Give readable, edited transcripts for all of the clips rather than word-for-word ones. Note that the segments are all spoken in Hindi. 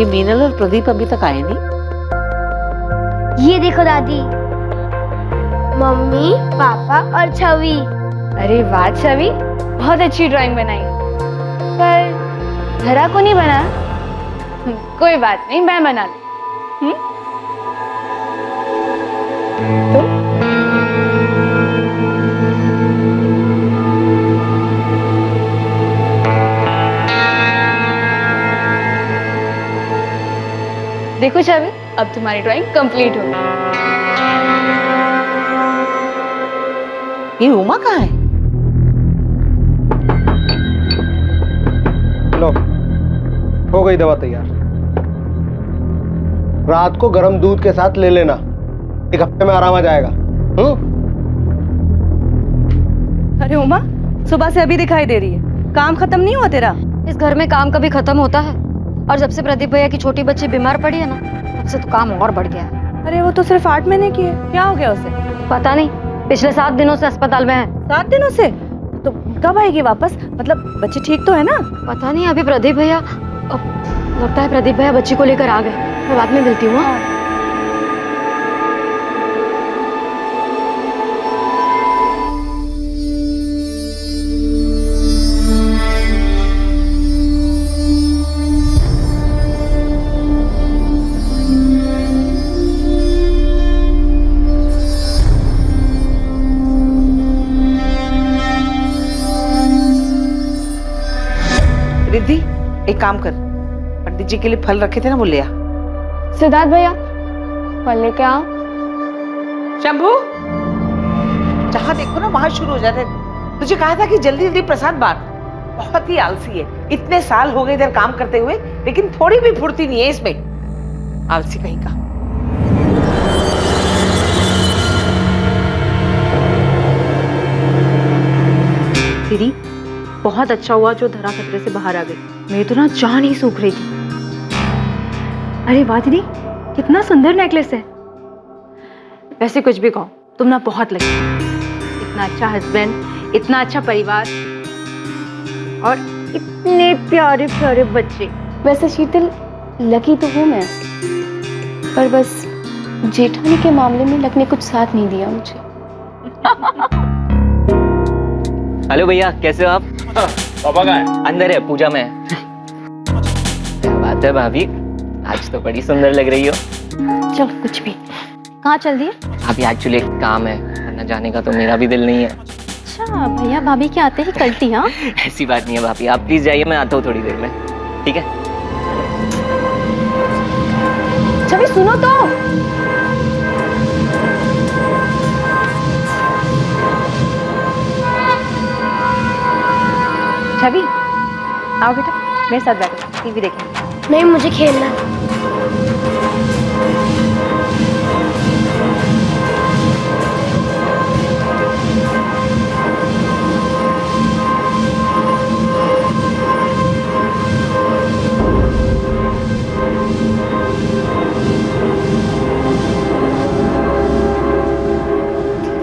ये मीनल और प्रदीप अभी तक आए नहीं। ये देखो दादी, मम्मी, पापा और छवि। अरे वाह छवि, बहुत अच्छी ड्राइंग बनाई, पर धरा को नहीं बना। कोई बात नहीं, मैं बना लूं। तुम देखो छवि, अब तुम्हारी ड्राइंग कंप्लीट हो गई। ये उमा कहाँ है? लो, हो गई दवा तैयार। रात को गर्म दूध के साथ ले लेना, 1 हफ्ते में आराम आ जाएगा। अरे उमा, सुबह से अभी दिखाई दे रही है, काम खत्म नहीं हुआ तेरा? इस घर में काम कभी खत्म होता है? और जब से प्रदीप भैया की छोटी बच्ची बीमार पड़ी है ना, तब से तो काम और बढ़ गया है। अरे वो तो सिर्फ 8 महीने की है, क्या हो गया उसे? पता नहीं, पिछले 7 दिनों से अस्पताल में है। 7 दिनों से? तो कब आएगी वापस? मतलब बच्ची ठीक तो है ना? पता नहीं, अभी प्रदीप भैया, लगता है प्रदीप भैया बच्ची को लेकर आ गए। मैं बाद में मिलती हूँ। रिद्धि, एक काम कर, पंडित जी के लिए फल रखे थे ना, वो ले आ। सिद्धार्थ भैया, फल लेके आओ। शंभू, जहाँ देखो ना वहां शुरू हो जाते हैं। तुझे कहा था कि जल्दी जल्दी प्रसाद बांट। बहुत ही आलसी है, इतने साल हो गए इधर काम करते हुए, लेकिन थोड़ी भी फुर्ती नहीं है इसमें। आलसी कहीं का। दीदी, बहुत अच्छा हुआ जो धरा खतरे से बाहर आ गई। मेरी तो ना जान ही सूख रही थी। अरे वाह दीदी, कितना सुंदर नेकलेस है। वैसे कुछ भी कहो, तुम ना बहुत लगी। इतना अच्छा हस्बैंड, इतना अच्छा परिवार और इतने प्यारे प्यारे बच्चे। वैसे शीतल, लकी तो हूँ मैं, पर बस जेठानी के मामले में लक ने कुछ साथ नहीं दिया मुझे। हेलो भैया, कैसे हो आप? पापा कहाँ है? अंदर है, पूजा में है। क्या बात है भाभी, आज तो बड़ी सुंदर लग रही हो। चल कुछ भी। कहाँ चल दिए? भाभी एक्चुअली एक काम है, वरना जाने का तो मेरा भी दिल नहीं है। अच्छा, भैया भाभी के आते ही कल्टी? हाँ, ऐसी बात नहीं है भाभी, आप प्लीज जाइए, मैं आता हूँ थोड़ी देर में, ठीक है? छवि सुनो तो। छवि, आओ बेटा, मेरे साथ बैठो, टीवी देखेंगे। नहीं, मुझे खेलना है।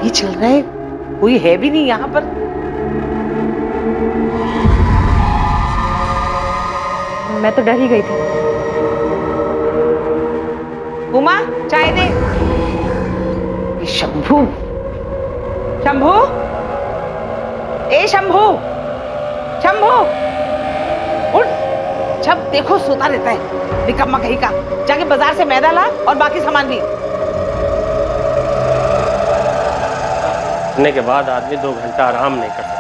ये चल रहा है, कोई है भी नहीं यहाँ पर। मैं तो डर ही गई थी। उमा, चाय दे। ये शंभू, शंभू, ए शंभू, शंभू, उठ। जब देखो सोता रहता है, निकम्मा कहीं का। जाके बाजार से मैदा ला और बाकी सामान भी। के बाद आदमी 2 घंटा आराम नहीं कर सकता।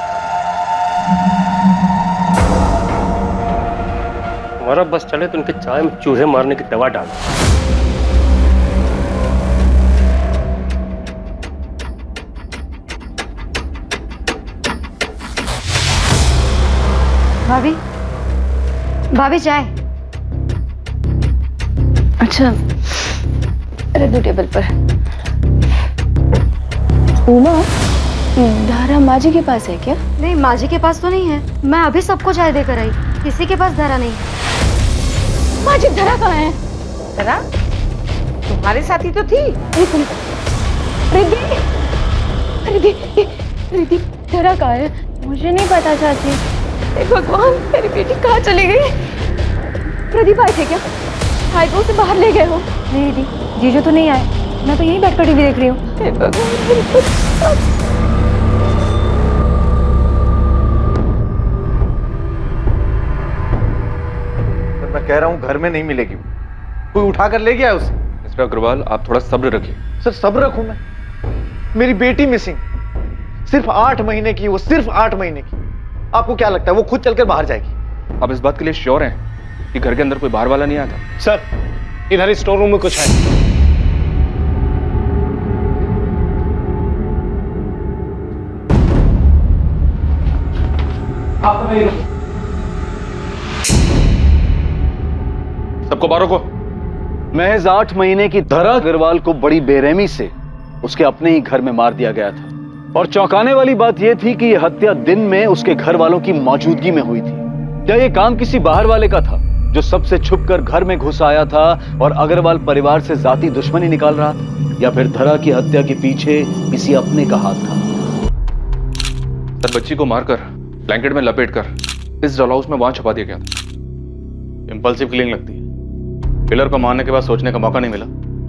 हमारा बस चले तो उनके चाय में चूहे मारने की दवा डाल। भाभी, भाभी चाय। अच्छा, रख दो टेबल पर। उमा, धारा माँ जी के पास है क्या? नहीं, माँ जी के पास तो नहीं है। मैं अभी सबको चाय देकर आई, किसी के पास धरा नहीं है। माँ जी, धरा कहाँ है? धरा तुम्हारे साथ ही तो थी। रिद्धि, रिद्धि, रिद्धि, धरा कहाँ है? मुझे नहीं पता चाची। हे भगवान, मेरी बेटी कहाँ चली गई? प्रदीप आए थे क्या? भाई को उसे बाहर ले गए हो। नहीं दीदी, जीजू तो नहीं आए, मैं तो यहीं बैठकर टीवी देख रही हूँ। मैं कह रहा हूँ घर में नहीं मिलेगी, कोई उठा कर ले गया उसे। मिस्टर अग्रवाल, आप थोड़ा सब्र रखिए। सर सब्र रखूं मैं? मेरी बेटी मिसिंग, सिर्फ 8 महीने की, वो सिर्फ 8 महीने की। आपको क्या लगता है वो खुद चलकर बाहर जाएगी? आप इस बात के लिए श्योर हैं कि घर के अंदर कोई बाहर वाला नहीं आया था? सर, इधर स्टोर रूम में कुछ है। सबको बाहर रोको। महज 8 महीने की धरा अग्रवाल को बड़ी बेरहमी से उसके अपने ही घर में मार दिया गया था। और चौंकाने वाली बात यह थी कि यह हत्या दिन में उसके घर वालों की मौजूदगी में हुई थी। क्या यह काम किसी बाहर वाले का था जो सबसे छुपकर घर में घुस आया था और अग्रवाल परिवार से जाती दुश्मनी निकाल रहा था, या फिर धरा की हत्या के पीछे किसी अपने का हाथ था? सर, बच्ची को मारकर ब्लैंकेट में लपेटकर इस डॉल हाउस में वहां छुपा दिया गया था। इंपल्सिव किलिंग लगती है। किलर को मारने के बाद सोचने का मौका नहीं मिला,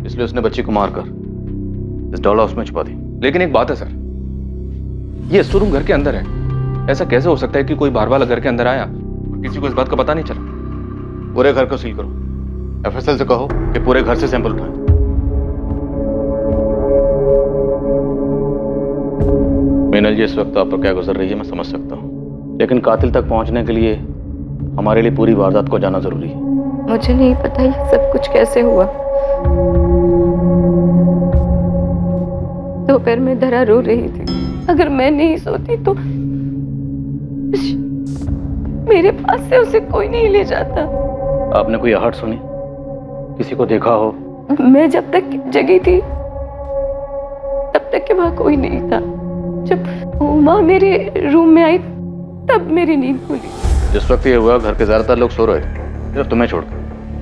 इसलिए उसने बच्ची को मारकर इस डॉल हाउस में छुपा दी। लेकिन एक बात है सर, ये स्टोर रूम घर के अंदर है। ऐसा कैसे हो सकता है कि कोई बाहर वाला घर के अंदर आया और किसी को इस बात का पता नहीं चला? पूरे घर को सील करो। एफएसएल से कहो कि पूरे घर से सैंपल उठाएं। मीनल जी, इस वक्त आप पर क्या गुजर रही है मैं समझ सकता हूँ, लेकिन कातिल तक पहुंचने के लिए हमारे लिए पूरी वारदात को जाना जरूरी है। मुझे नहीं पता ये सब कुछ कैसे हुआ। दोपहर में धरा रो रही थी। अगर मैं नहीं सोती तो मेरे पास से उसे कोई नहीं ले जाता। आपने कोई आहट सुनी? किसी को देखा हो? मैं जब तक जगी थी तब तक के वहां कोई नहीं था। जब उमा मेरे रूम में आई तब मेरी नींद खुली। जिस वक्त ये हुआ घर के ज्यादातर लोग सो रहे थे, सिर्फ तुम्हें छोड़कर।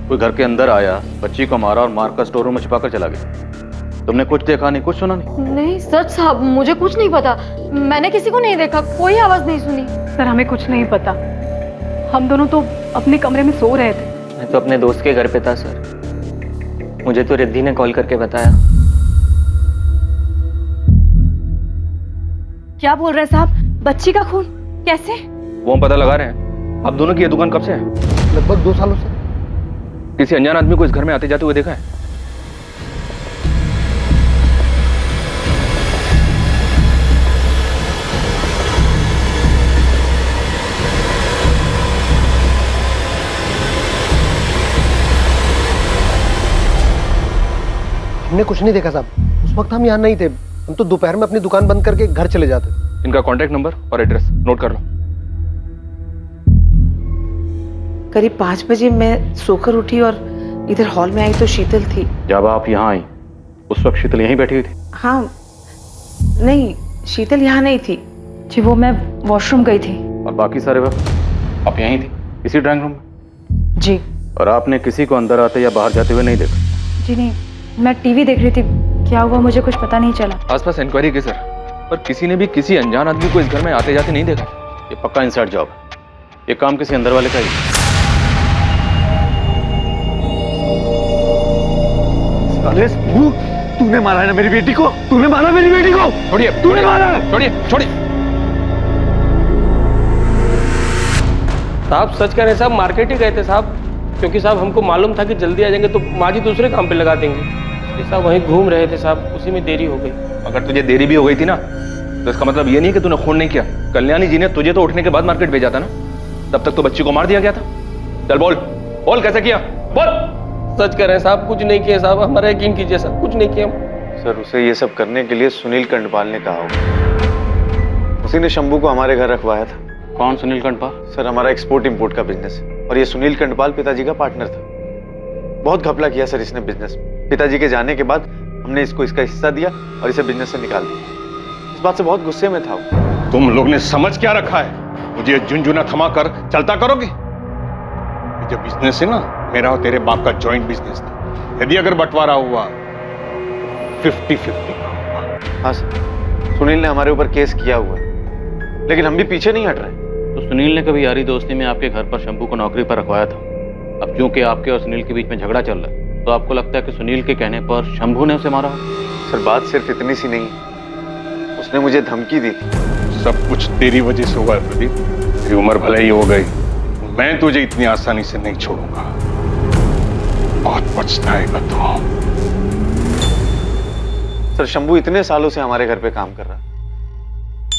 कोई घर के अंदर आया, बच्ची को मारा और मारकर स्टोर रूम में छिपाकर चला गया। तुमने कुछ देखा नहीं, कुछ सुना नहीं? नहीं सच साहब, मुझे कुछ नहीं पता। मैंने किसी को नहीं देखा, कोई आवाज नहीं सुनी। सर, हमें कुछ नहीं पता। हम दोनों तो अपने कमरे में सो रहे थे। मैं तो अपने दोस्त के घर पे था सर। मुझे तो रिद्धि ने कॉल करके बताया। क्या बोल रहे साहब? बच्ची का खून कैसे? वो हम पता लगा रहे हैं। आप दोनों की ये दुकान कब से है? लगभग 2 सालों से। किसी अनजान आदमी को इस घर में आते जाते हुए देखा है? हमने कुछ नहीं देखा साहब। उस वक्त हम यहाँ नहीं थे। हम तो दोपहर में अपनी दुकान बंद करके घर चले जाते थे। इनका कॉन्टैक्ट नंबर और एड्रेस नोट कर लो। करीब 5 बजे मैं सोकर उठी और इधर हॉल में आई तो शीतल थी। जब आप यहाँ आई उस वक्त शीतल यहीं बैठी हुई थी? हाँ, नहीं, शीतल यहाँ नहीं थी जी, वो मैं वॉशरूम गई थी। और बाकी सारे वक्त आप यहीं थी, इसी ड्राइंग रूम में? जी। और आपने किसी को अंदर आते या बाहर जाते हुए नहीं देखा? जी नहीं, मैं टीवी देख रही थी। क्या हुआ मुझे कुछ पता नहीं चला। आसपास इंक्वायरी की सर, पर किसी ने भी किसी अनजान आदमी को इस घर में आते जाते नहीं देखा। ये पक्का इनसाइड जॉब है। ये काम किसी अंदर वाले का ही है। तूने मारा है ना मेरी बेटी को? तूने मारा मेरी बेटी को? छोड़िए, तूने मारा? छोड़िए, छोड़िए। साहब सच कह रहे हैं साहब, मार्केट ही गए थे साहब, क्योंकि साहब हमको मालूम था कि जल्दी आ जाएंगे तो माँ जी दूसरे काम पे लगा देंगे। इसलिए साहब वहीं घूम रहे थे साहब, उसी में देरी हो गई। अगर तुझे देरी भी हो गई थी ना, तो इसका मतलब ये नहीं कि तूने खून नहीं किया। कल्याणी जी ने तुझे तो उठने के बाद मार्केट भेजा था ना, तब तक तो बच्ची को मार दिया गया था। चल बोल, बोल कैसे किया, बोल। सच कह रहे हैं साहब, कुछ नहीं किया साहब, हमारा यकीन कीजिए साहब, कुछ नहीं किया। सर उसे ये सब करने के लिए सुनील कंडपाल ने कहा होगा। उसी ने शंभू को हमारे घर रखवाया था। कौन सुनील कंडपाल? सर हमारा एक्सपोर्ट इंपोर्ट का बिजनेस है और ये सुनील कंडपाल पिताजी का पार्टनर था। बहुत घपला किया सर इसने बिजनेस में। पिताजी के जाने के बाद हमने इसको इसका हिस्सा दिया और इसे बिजनेस से निकाल दिया। इस बात से बहुत गुस्से में था वो। तुम लोग ने समझ क्या रखा है? मुझे झुंझुना थमा कर चलता करोगे? जो बिजनेस है ना, मेरा और तेरे बाप का जॉइंट बिजनेस था। यदि अगर बंटवारा हुआ 50-50 का हुआ। हाँ सर, सुनील ने हमारे ऊपर केस किया हुआ है, लेकिन हम भी पीछे नहीं हट रहे। तो सुनील ने कभी यारी दोस्ती में आपके घर पर शंभू को नौकरी पर रखवाया था? अब क्योंकि आपके और सुनील के बीच में झगड़ा चल रहा है, तो आपको लगता है कि सुनील के कहने पर शंभू ने उसे मारा? सर बात सिर्फ इतनी सी नहीं, उसने मुझे धमकी दी थी। सब कुछ तेरी वजह से हुआ है प्रदीप। तेरी उम्र भले ही हो गई, मैं तुझे इतनी आसानी से नहीं छोड़ूंगा। बहुत पछताएगा तू। सर शंभू इतने सालों से हमारे घर पे काम कर रहा है,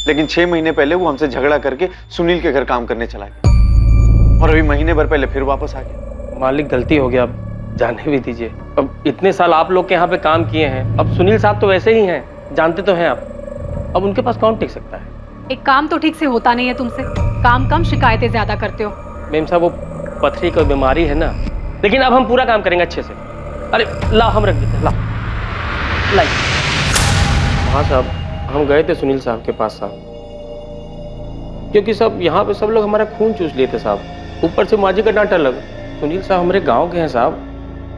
लेकिन 6 महीने पहले वो हमसे झगड़ा करके सुनील के घर काम करने चला गया, और अभी महीने भर पहले फिर वापस आ गया। मालिक गलती हो गया, अब जाने भी दीजिए। अब इतने साल आप लोग के यहाँ पे काम किए हैं, अब सुनील साहब तो वैसे ही हैं, जानते तो हैं आप। अब उनके पास कौन टिक सकता है? एक काम तो ठीक से होता नहीं है तुमसे, काम कम शिकायतें ज्यादा करते हो। मैम साहब वो पथरी की बीमारी है ना, लेकिन अब हम पूरा काम करेंगे अच्छे से। अरे लाओ हम रख देते हैं, लाओ लाई। हाँ साहब, हम गए थे सुनील साहब के पास साहब, क्योंकि सब यहाँ पे सब लोग हमारा खून चूस लिए थे साहब, ऊपर से माजी का डांटा लगा। सुनील साहब हमारे गांव के हैं साहब,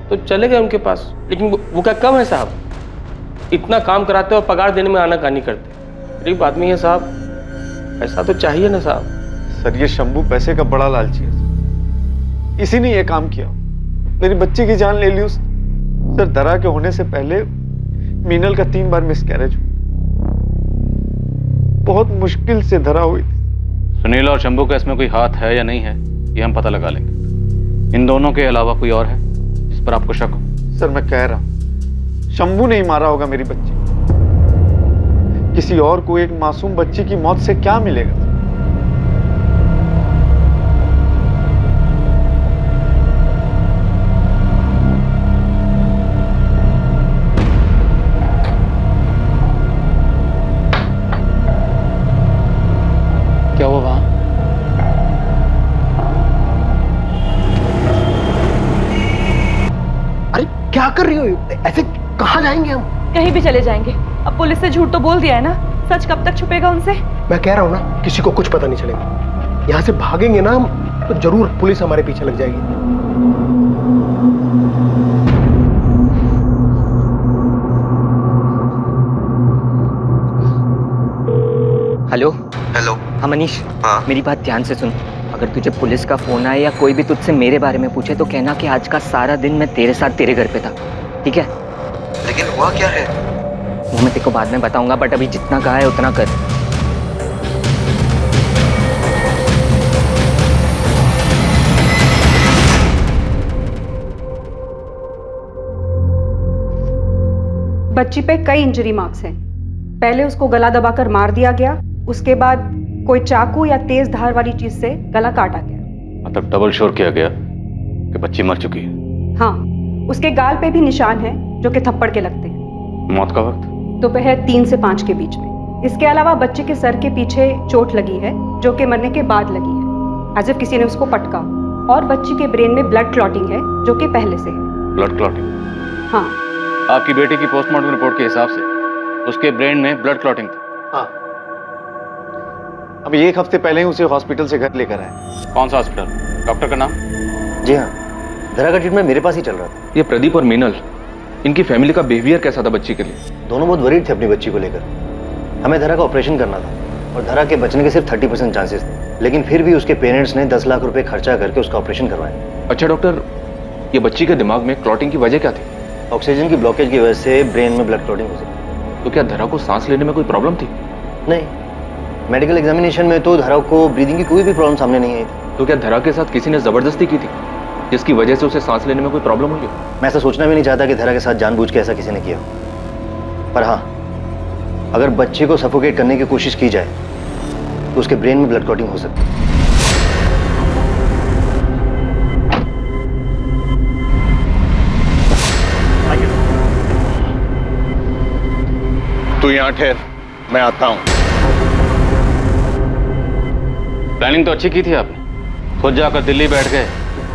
तो चले गए उनके पास, लेकिन वो क्या कम है साहब? इतना काम कराते और पगार देने में आनाकानी करते। गरीब आदमी है साहब, ऐसा तो चाहिए ना साहब। सर ये शंभू पैसे का बड़ा लालची है, इसी ने ये काम किया, मेरी बच्ची की जान ले ली उसने। सर दरा के होने से पहले मीनल का 3 बार मिसकैरेज हुआ, बहुत मुश्किल से धरा हुई थी। सुनील और शंभू का इसमें कोई हाथ है या नहीं है, ये हम पता लगा लेंगे। इन दोनों के अलावा कोई और है जिस पर आपको शक हो? सर मैं कह रहा हूं, शंभू नहीं मारा होगा मेरी बच्ची, किसी और को एक मासूम बच्ची की मौत से क्या मिलेगा? क्या हुआ वहां? अरे क्या कर रही हो? ऐसे कहाँ जाएंगे हम? कहीं भी चले जाएंगे। अब पुलिस से झूठ तो बोल दिया है ना, सच कब तक छुपेगा उनसे? मैं कह रहा हूँ ना, किसी को कुछ पता नहीं चलेगा। यहाँ से भागेंगे ना हम, तो जरूर पुलिस हमारे पीछे लग जाएगी। Hello hello. हाँ मनीष, हाँ मेरी बात ध्यान से सुन। अगर तुझे पुलिस का फोन आए या कोई भी तुझसे मेरे बारे में पूछे तो कहना कि आज का सारा दिन मैं तेरे साथ तेरे घर पे था, ठीक है? लेकिन हुआ क्या है? वो मैं तेरे को बाद में बताऊंगा, बट अभी जितना कहा है उतना कर। बच्ची पे कई इंजरी मार्क्स हैं। पहले उसको गला दबाकर मार दिया गया, उसके बाद कोई चाकू या तेज धार वाली चीज से गला काटा गया। मतलब डबल श्योर किया गया कि बच्ची मर चुकी है? हाँ, उसके गाल पे भी निशान हैं जो कि थप्पड़ के लगते हैं। मौत का वक्त? दोपहर 3 से 5 के बीच में। इसके अलावा बच्चे के सर के पीछे चोट लगी है जो कि मरने के बाद लगी है, एज इफ किसी ने उसको पटका। और बच्ची के ब्रेन में ब्लड क्लॉटिंग है जो कि पहले से है। Blood clotting? हाँ। आपकी बेटी की पोस्टमार्टम रिपोर्ट के हिसाब से उसके ब्रेन में ब्लड क्लॉटिंग था? हाँ। अभी 1 हफ्ते पहले ही उसे हॉस्पिटल से घर लेकर आए। कौन सा हॉस्पिटल? डॉक्टर का नाम? जी हाँ, धरा का ट्रीटमेंट मेरे पास ही चल रहा था। ये प्रदीप और मीनल, इनकी फैमिली का बिहेवियर कैसा था बच्ची के लिए? दोनों बहुत वरीड थे अपनी बच्ची को लेकर। हमें धरा का ऑपरेशन करना था और धरा के बचने के सिर्फ 30% चांसेस थे, लेकिन फिर भी उसके पेरेंट्स ने 10 लाख रुपए खर्चा करके उसका ऑपरेशन करवाया। अच्छा डॉक्टर, ये बच्ची के दिमाग में क्लॉटिंग की वजह क्या थी? ऑक्सीजन की ब्लॉकेज की वजह से ब्रेन में ब्लड क्लॉटिंग हो सकती है। तो क्या धरा को सांस लेने में कोई प्रॉब्लम थी? नहीं, मेडिकल एग्जामिनेशन में तो धरा को ब्रीदिंग की कोई भी प्रॉब्लम सामने नहीं आई थी। तो क्या धरा के साथ किसी ने जबरदस्ती की थी जिसकी वजह से उसे सांस लेने में कोई प्रॉब्लम हुई? मैं ऐसा सोचना भी नहीं चाहता कि धरा के साथ जानबूझ के ऐसा किसी ने किया, पर हाँ, अगर बच्चे को सफोकेट करने की कोशिश की जाए तो उसके ब्रेन में ब्लड क्लॉटिंग हो सकती है। तू यहाँ ठहर, मैं आता हूँ। प्लानिंग तो अच्छी की थी आपने, खुद जाकर दिल्ली बैठ गए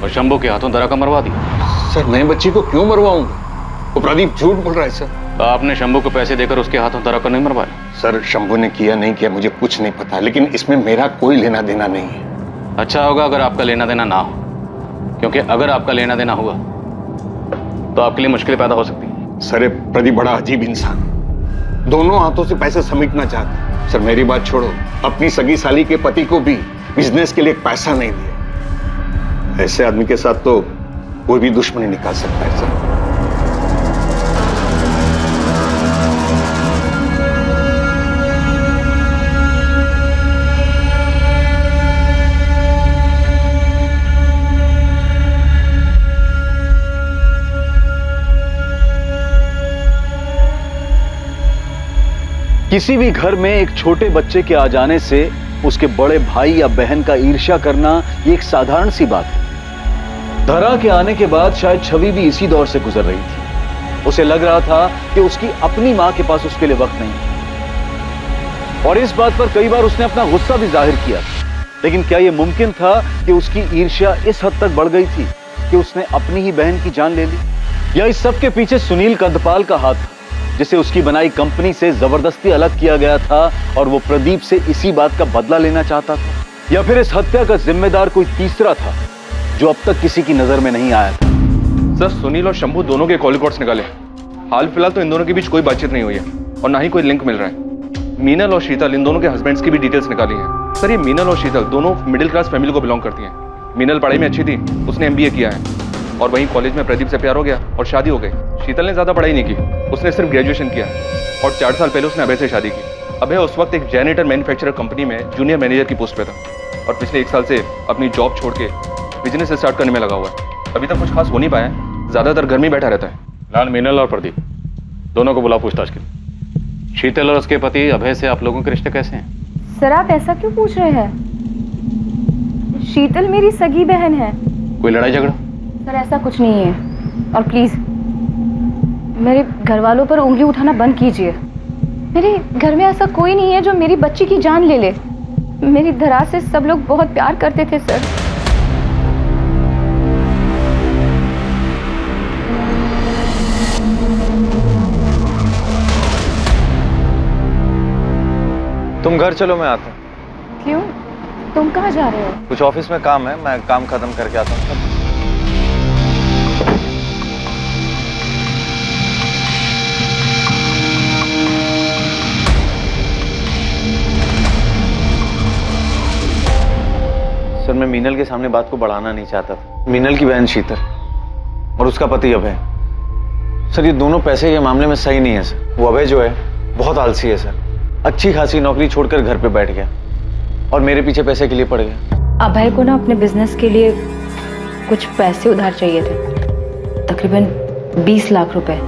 और शंभू के हाथों धरा का मरवा दिया। सर मैं बच्ची को क्यों मरवाऊंगा? वो प्रदीप झूठ बोल रहा है सर। तो आपने शंभू को पैसे देकर उसके हाथों धरा को नहीं मरवाया? सर शंभू ने किया नहीं किया मुझे कुछ नहीं पता, लेकिन इसमें मेरा कोई लेना देना नहीं है। अच्छा होगा अगर आपका लेना देना ना हो, क्योंकि अगर आपका लेना देना हुआ तो आपके लिए मुश्किलें पैदा हो सकती है। सर ये प्रदीप बड़ा अजीब इंसान, दोनों हाथों से पैसे समेटना चाहता। सर मेरी बात छोड़ो, अपनी सगी साली के पति को भी बिजनेस के लिए पैसा नहीं दिया। ऐसे आदमी के साथ तो कोई भी दुश्मनी निकाल सकता है सर। किसी भी घर में एक छोटे बच्चे के आ जाने से उसके बड़े भाई या बहन का ईर्ष्या करना ये एक साधारण सी बात है। धरा के आने के बाद शायद छवि भी इसी दौर से गुजर रही थी। उसे लग रहा था कि उसकी अपनी मां के पास उसके लिए वक्त नहीं, और इस बात पर कई बार उसने अपना गुस्सा भी जाहिर किया। लेकिन क्या यह मुमकिन था कि उसकी ईर्ष्या इस हद तक बढ़ गई थी कि उसने अपनी ही बहन की जान ले ली? या इस सब के पीछे सुनील कंदपाल का हाथ था, जिसे उसकी बनाई कंपनी से जबरदस्ती अलग किया गया था और वो प्रदीप से इसी बात का बदला लेना चाहता था? या फिर इस हत्या का जिम्मेदार कोई तीसरा था जो अब तक किसी की नजर में नहीं आया था? सर, सुनील और शंभू दोनों के कॉल रिकॉर्ड्स निकाले। हाल फिलहाल तो इन दोनों के बीच कोई बातचीत नहीं हुई है और ना ही कोई लिंक मिल रहा है। मीनल और शीतल, इन दोनों के हस्बैंड्स की भी डिटेल्स निकाली हैं। सर, ये मीनल और शीतल दोनों मिडिल क्लास फैमिली को बिलोंग करती हैं। मीनल पढ़ाई में अच्छी थी, उसने MBA किया है, और वहीं कॉलेज में प्रदीप से प्यार हो गया और शादी हो गई। शीतल ने ज़्यादा पढ़ाई नहीं की, उसने सिर्फ ग्रेजुएशन किया और 4 साल पहले उसने अभय से शादी की। अभय उस वक्त एक जेनेटर मैन्युफैक्चरर कंपनी में जूनियर मैनेजर की पोस्ट पे था और पिछले 1 साल से अपनी जॉब छोड़ के बिजनेस स्टार्ट करने में लगा हुआ है। अभी तक कुछ खास हो नहीं पाया है, ज़्यादातर घर में बैठा रहता है। लाल, मीनल और प्रदीप दोनों को बुला पूछताछ के लिए। शीतल और उसके पति अभय से आप लोगों के रिश्ते कैसे हैं? सर, आप ऐसा क्यों पूछ रहे हैं? शीतल मेरी सगी बहन है। कोई लड़ाई झगड़ा? सर, ऐसा कुछ नहीं है, और प्लीज मेरे घर वालों पर उंगली उठाना बंद कीजिए। मेरे घर में ऐसा कोई नहीं है जो मेरी बच्ची की जान ले ले। मेरी धरा से सब लोग बहुत प्यार करते थे सर। तुम घर चलो, मैं आता हूँ। क्यों? तुम कहाँ जा रहे हो? कुछ ऑफिस में काम है, मैं काम खत्म करके आता हूँ। सर, मैं मीनल के सामने बात को बढ़ाना नहीं चाहता था। मीनल की बहन शीतल और उसका पति अभय, सर ये दोनों पैसे के मामले में सही नहीं है सर। वो अभय जो है बहुत आलसी है सर, अच्छी खासी नौकरी छोड़कर घर पे बैठ गया और मेरे पीछे पैसे के लिए पड़ गया। अभय को ना अपने बिजनेस के लिए कुछ पैसे उधार चाहिए थे, तकरीबन 20 लाख रुपए।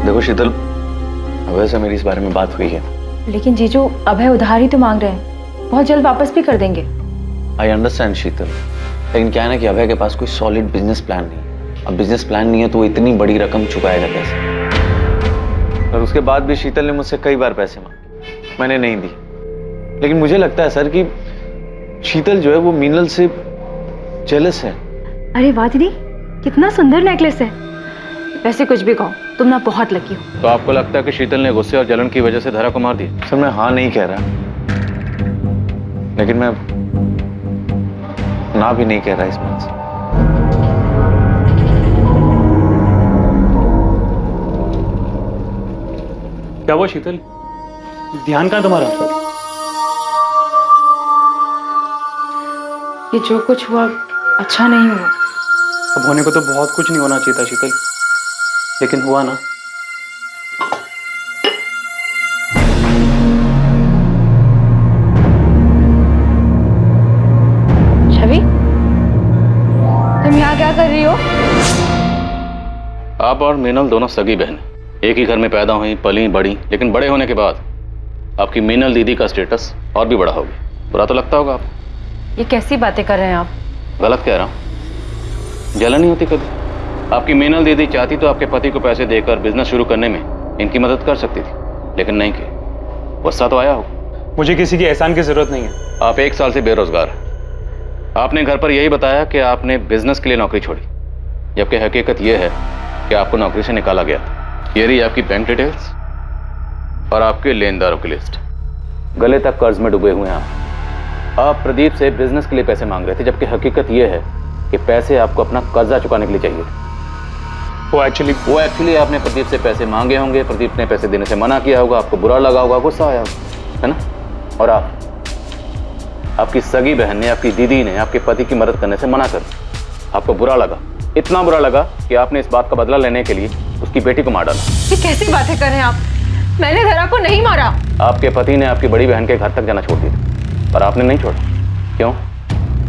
देखो शीतल, अभय से मेरी इस बारे में बात हुई है। लेकिन जीजू, अभय उधार ही तो मांग रहे हैं, बहुत जल्द वापस भी कर देंगे। आई अंडरस्टैंड शीतल, लेकिन क्या है ना कि अभय के पास कोई सॉलिड बिजनेस प्लान नहीं। अब बिजनेस प्लान नहीं है तो वो इतनी बड़ी रकम चुकाएगा कैसे? और उसके बाद भी शीतल ने मुझसे कई बार पैसे मांगे, मैंने नहीं दी। लेकिन मुझे लगता है सर कि शीतल जो है वो मीनल से जेलस है। अरे वाह दीदी, कितना सुंदर नेकलेस है। वैसे कुछ भी कहो, तुम ना बहुत लकी हो। तो आपको लगता है कि शीतल ने गुस्से और जलन की वजह से धरा को मार दिया? सर, मैं हाँ नहीं कह रहा, लेकिन मैं ना भी नहीं कह रहा इस बात से। क्या हुआ शीतल? ध्यान कहाँ तुम्हारा? ये जो कुछ हुआ अच्छा नहीं हुआ। अब होने को तो बहुत कुछ नहीं होना चाहिए था शीतल, लेकिन हुआ ना। छवि, तुम यहाँ क्या कर रही हो? आप और मीनल दोनों सगी बहन, एक ही घर में पैदा हुई, पली, बड़ी, लेकिन बड़े होने के बाद आपकी मीनल दीदी का स्टेटस और भी बड़ा हो गया। बुरा तो लगता होगा आपको। ये कैसी बातें कर रहे हैं आप? गलत कह रहा हूँ? जलन नहीं होती कभी? आपकी मीनल दीदी चाहती तो आपके पति को पैसे देकर बिजनेस शुरू करने में इनकी मदद कर सकती थी, लेकिन नहीं की। गुस्सा तो आया होगा। मुझे किसी की एहसान की जरूरत नहीं है। आप 1 साल से बेरोजगार हैं। आपने घर पर यही बताया कि आपने बिजनेस के लिए नौकरी छोड़ी, जबकि हकीकत यह है कि आपको नौकरी से निकाला गया था। ये रही आपकी बैंक डिटेल्स और आपके लेनदारों की लिस्ट। गले तक कर्ज में डूबे हुए हैं आप प्रदीप से बिजनेस के लिए पैसे मांग रहे थे, जबकि हकीकत यह है कि पैसे आपको अपना कर्जा चुकाने के लिए चाहिए थे। वो एक्चुअली आपने प्रदीप से पैसे मांगे होंगे, प्रदीप ने पैसे देने से मना किया होगा, आपको बुरा लगा होगा, गुस्सा आया होगा, है ना? और आपकी सगी बहन ने, आपकी दीदी ने आपके पति की मदद करने से मना कर, आपको बुरा लगा, इतना बुरा लगा कि आपने इस बात का बदला लेने के लिए उसकी बेटी को मार डाला। ये कैसी बातें कर रहे हैं आप? मैंने धरा को नहीं मारा। आपके पति ने आपकी बड़ी बहन के घर तक जाना छोड़ दिया, पर आपने नहीं छोड़ा। क्यों?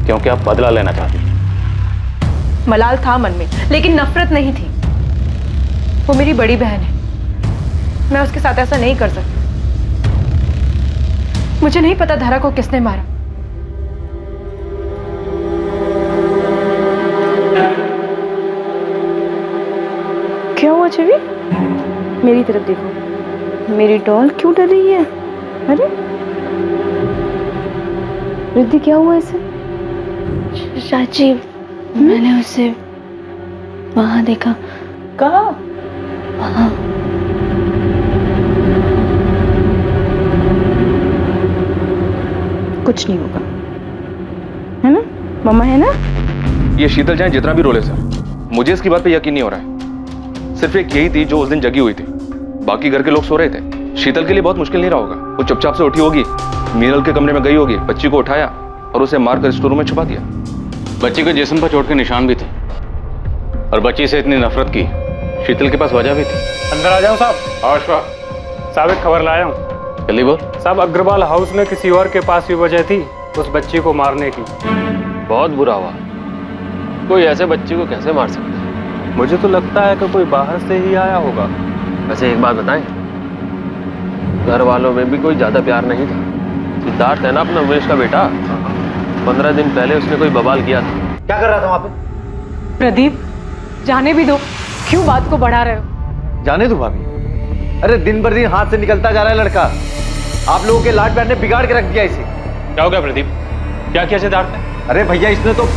क्योंकि आप बदला लेना चाहती थी। मलाल था मन में, लेकिन नफरत नहीं थी। वो मेरी बड़ी बहन है, मैं उसके साथ ऐसा नहीं कर सकती। मुझे नहीं पता धरा को किसने मारा। क्या हुआ छवि? मेरी तरफ देखो। मेरी डॉल क्यों डर रही है? अरे रिद्धि, क्या हुआ इसे? चाची, मैंने उसे वहां देखा। कहाँ? वहां। कुछ नहीं होगा, है ना? मम्मा है ना? ये शीतल चाहे जितना भी रोले सर, मुझे इसकी बात पे यकीन नहीं हो रहा है। सिर्फ एक यही थी जो उस दिन जगी हुई थी, बाकी घर के लोग सो रहे थे। शीतल के लिए बहुत मुश्किल नहीं रहा होगा। वो चुपचाप से उठी होगी, मीनल के कमरे में गई होगी, बच्ची को उठाया और उसे मारकर स्टोर रूम में छुपा दिया। बच्ची के जिस्म पर चोट के निशान भी थे और बच्ची से इतनी नफरत की शीतल के पास वजह भी थी। अंदर आ जाओ साहब। साहब एक खबर लाया हूँ। जल्दी बोल। साहब अग्रवाल हाउस में किसी और के पास भी वजह थी उस बच्ची को मारने की। बहुत बुरा हुआ। कोई ऐसे बच्ची को कैसे मार सकता है? मुझे तो लगता है कि कोई बाहर से ही आया होगा। वैसे एक बात बताएं, घर वालों में भी कोई ज्यादा प्यार नहीं था। सिद्धार्थ है ना अपना उमेश का बेटा, 15 दिन पहले उसने कोई बवाल किया था। क्या कर रहा था वहां पे? प्रदीप, जाने भी दो। क्यों बात को बढ़ा रहे हो? जाने दो भाभी। अरे दिन भर दिन हाथ से निकलता जा रहा है लड़का। आप लोगों के लाड प्यार ने बिगाड़ के रख दिया इसे। क्या हो गया प्रदीप? क्या किया सिद्धार्थ ने? अरे भैया, इसने तो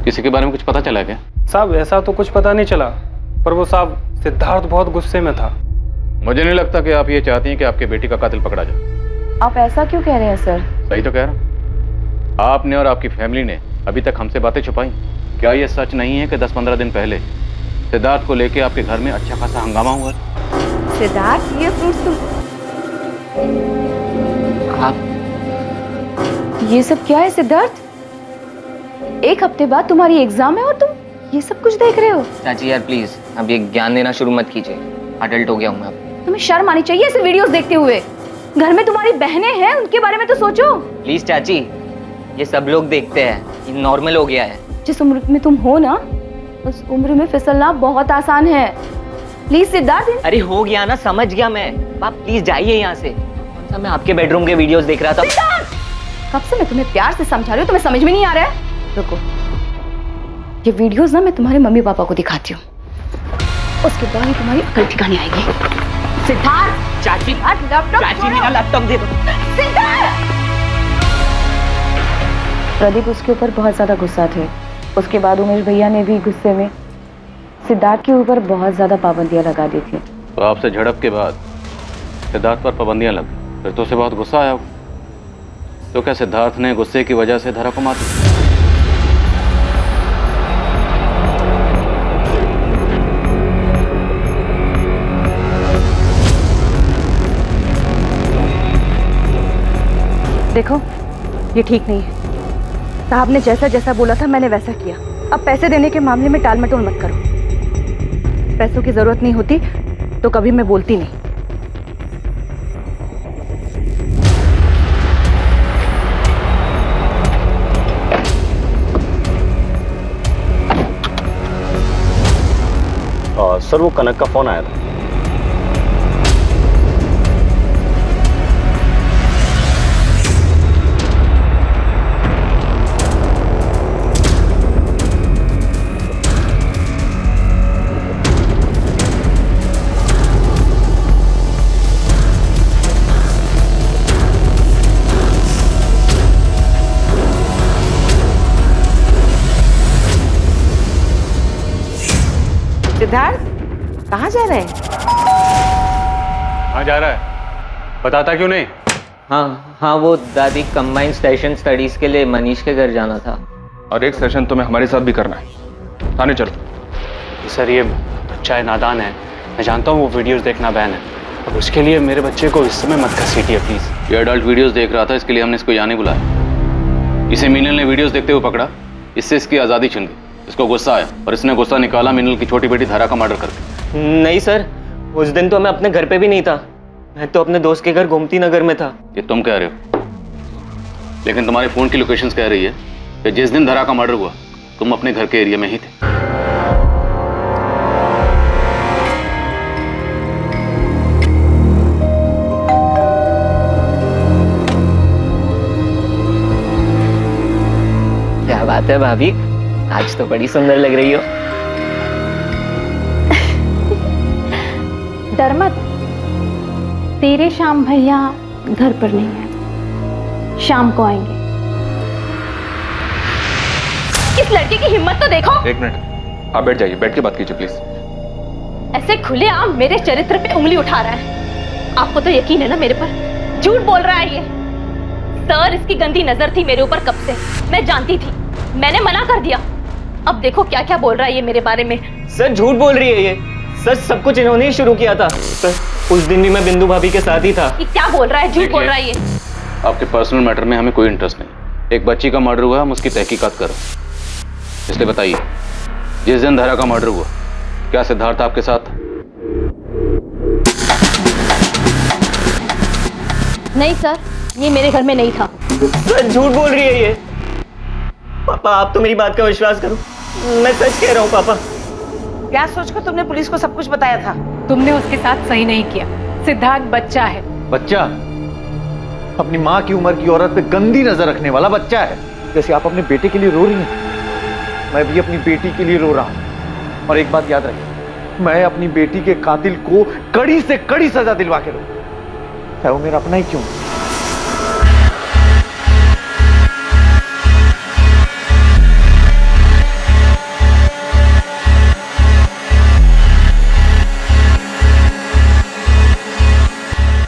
किसी के बारे में कुछ पता चला क्या? साहब ऐसा तो कुछ पता नहीं चला, पर वो साहब सिद्धार्थ बहुत गुस्से में था। मुझे नहीं लगता कि आप ये चाहती हैं कि आपके बेटी का कातिल पकड़ा जाए। आप ऐसा क्यों कह रहे हैं सर? सही तो कह रहा हूं। आपने और आपकी फैमिली ने अभी तक हमसे बातें छुपाई। क्या ये सच नहीं है कि 10-15 दिन पहले सिद्धार्थ को लेके आपके घर में अच्छा खासा हंगामा हुआ? सिद्धार्थ, ये फ्रूट्स तुम आप ये सब क्या है सिद्धार्थ? एक हफ्ते बाद तुम्हारी एग्जाम है और तुम ये सब कुछ देख रहे हो? चाची यार प्लीज, अब ये ज्ञान देना शुरू मत कीजिए। अडल्ट हो गया हूँ मैं अब। तुम्हें शर्म आनी चाहिए ऐसे वीडियोस देखते हुए। घर में तुम्हारी बहनें हैं, उनके बारे में तो सोचो। प्लीज चाची, ये सब लोग देखते हैं, ये नॉर्मल हो गया है। जिस उम्र में तुम हो ना, उस उम्र में फिसलना बहुत आसान है। प्लीज सिद्धार्थ। अरे हो गया ना, समझ गया मैं। आप प्लीज जाइए यहाँ से। मैं आपके बेडरूम के वीडियोस देख रहा था। कब से मैं तुम्हें प्यार से समझा रही हूँ, तुम्हें समझ में नहीं आ रहा है? रुको, ये वीडियोस ना मैं तुम्हारे मम्मी पापा को दिखाती हूँ, उसके बाद ही तुम्हारी अकल ठिकाने आएगी। सिद्धार्थ, चाची, लैपटॉप, चाची मेरा लैपटॉप दे दो। सिद्धार्थ! प्रदीप उसके ऊपर बहुत ज्यादा गुस्सा थे। उसके बाद उमेश भैया ने भी गुस्से में सिद्धार्थ के ऊपर बहुत ज्यादा पाबंदियां लगा दी थी। तो आपसे झड़प के बाद सिद्धार्थ पर पाबंदियां लग, फिर तो उसे बहुत गुस्सा आया। तो क्या सिद्धार्थ ने गुस्से की वजह से धरा को मार दिया? देखो, ये ठीक नहीं है। साहब ने जैसा जैसा बोला था मैंने वैसा किया। अब पैसे देने के मामले में टाल मटोल मत करो। पैसों की जरूरत नहीं होती तो कभी मैं बोलती नहीं। सर, वो कनक का फोन आया था। सिद्धार्थ, कहाँ जा रहे हैं? कहाँ जा रहा है? बताता क्यों नहीं? हाँ, वो दादी कंबाइंड स्टेशन स्टडीज के लिए मनीष के घर जाना था। और एक सेशन तुम्हें हमारे साथ भी करना है। थाने चलो। सर, ये बच्चा है, नादान है। मैं जानता हूँ वो वीडियोस देखना बैन है, अब उसके लिए मेरे बच्चे को इस समय मत घसीटिए प्लीज। ये एडल्ट वीडियोस देख रहा था, इसके लिए हमने इसको यहाँ नहीं बुलाया। इसे मीनल ने वीडियोस देखते हुए पकड़ा, इससे इसकी आज़ादी छिन गई। इसको गुस्सा आया और इसने गुस्सा निकाला मीनल की छोटी बेटी धरा का मर्डर करके। नहीं सर, उस दिन तो मैं अपने घर पे भी नहीं था, मैं तो अपने दोस्त के घर गोमती नगर में था। ये तुम कह रहे हो, लेकिन तुम्हारे फोन की लोकेशंस कह रही है कि जिस दिन धरा का मर्डर हुआ तुम अपने घर के एरिया में ही थे। क्या बात है भाभी, आज तो बड़ी सुंदर लग रही हो। डर मत, तेरे श्याम भैया घर पर नहीं है, शाम को आएंगे। इस लड़के की हिम्मत तो देखो। एक मिनट, आप बैठ जाइए, बैठ के बात कीजिए प्लीज। ऐसे खुलेआम मेरे चरित्र पे उंगली उठा रहा है। आपको तो यकीन है ना मेरे पर? झूठ बोल रहा है ये। सर, इसकी गंदी नजर थी मेरे ऊपर कब से, मैं जानती थी, मैंने मना कर दिया। अब देखो क्या क्या बोल रहा है ये मेरे बारे में। सर झूठ बोल रही है ये, सर सब कुछ इन्होंने ही शुरू किया था। सर उस दिन भी मैं बिंदु भाभी के साथ ही था। ये क्या बोल रहा है, झूठ बोल रहा है ये। आपके पर्सनल मैटर में हमें कोई इंटरेस्ट नहीं। एक बच्ची का मर्डर हुआ, हम उसकी तहकीकात कर रहे हैं। इसलिए बताइए, जिस दिन धरा का मर्डर हुआ क्या सिद्धार्थ आपके साथ? नहीं सर, ये मेरे घर में नहीं था। सर झूठ बोल रही है ये। पापा आप तो मेरी बात का विश्वास करो, मैं सच कह रहा हूँ पापा। क्या सोचकर तुमने पुलिस को सब कुछ बताया था? तुमने उसके साथ सही नहीं किया। सिद्धार्थ बच्चा है। बच्चा? अपनी माँ की उम्र की औरत पे गंदी नजर रखने वाला बच्चा है। जैसे आप अपने बेटे के लिए रो रही हैं, मैं भी अपनी बेटी के लिए रो रहा हूं। और एक बात याद रखिए, मैं अपनी बेटी के कातिल को कड़ी से कड़ी सजा दिलवा के रहूंगा, चाहे वो मेरा अपना ही क्यों।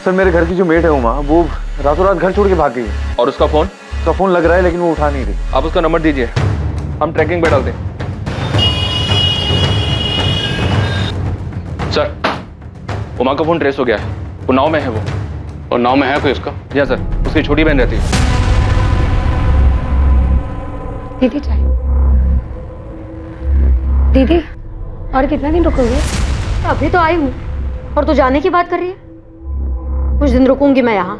सर, मेरे घर की जो मेड है उमा, वो रातों रात घर छोड़ के भाग गई है। और उसका फोन? उसका फोन लग रहा है लेकिन वो उठा नहीं रही। आप उसका नंबर दीजिए, हम ट्रैकिंग पे डालते हैं। सर, उमा का फोन ट्रेस हो गया है, उन्नाव में है वो। और नाव में है कोई उसका? या सर, उसकी छोटी बहन रहती है। दीदी चाय। दीदी और कितना दिन रुकोगे? अभी तो आई हूँ और तू जाने की बात कर रही है। कुछ दिन रुकूंगी मैं यहाँ।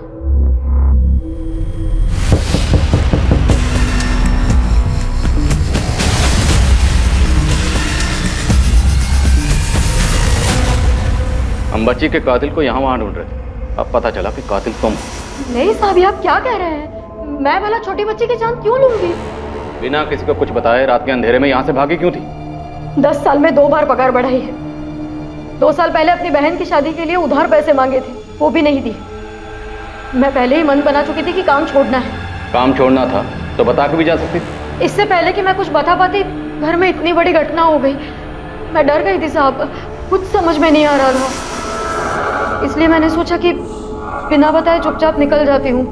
हम बच्ची के कातिल को यहाँ वहाँ ढूंढ रहे थे, अब पता चला कि कातिल तुम। नहीं साहब, ये आप क्या कह रहे हैं? मैं भला छोटी बच्ची की जान क्यों लूंगी? बिना किसी को कुछ बताए रात के अंधेरे में यहाँ से भागी क्यों थी? 10 साल में 2 बार पगार बढ़ाई है। 2 साल पहले अपनी बहन की शादी के लिए उधार पैसे मांगे थे, वो भी नहीं दिए। मैं पहले ही मन बना चुकी थी कि काम छोड़ना है। काम छोड़ना था तो बता के भी जा सकती थी। इससे पहले कि मैं कुछ बता पाती, घर में इतनी बड़ी घटना हो गई। मैं डर गई थी साहब, कुछ समझ में नहीं आ रहा था। इसलिए मैंने सोचा कि बिना बताए चुपचाप निकल जाती हूँ।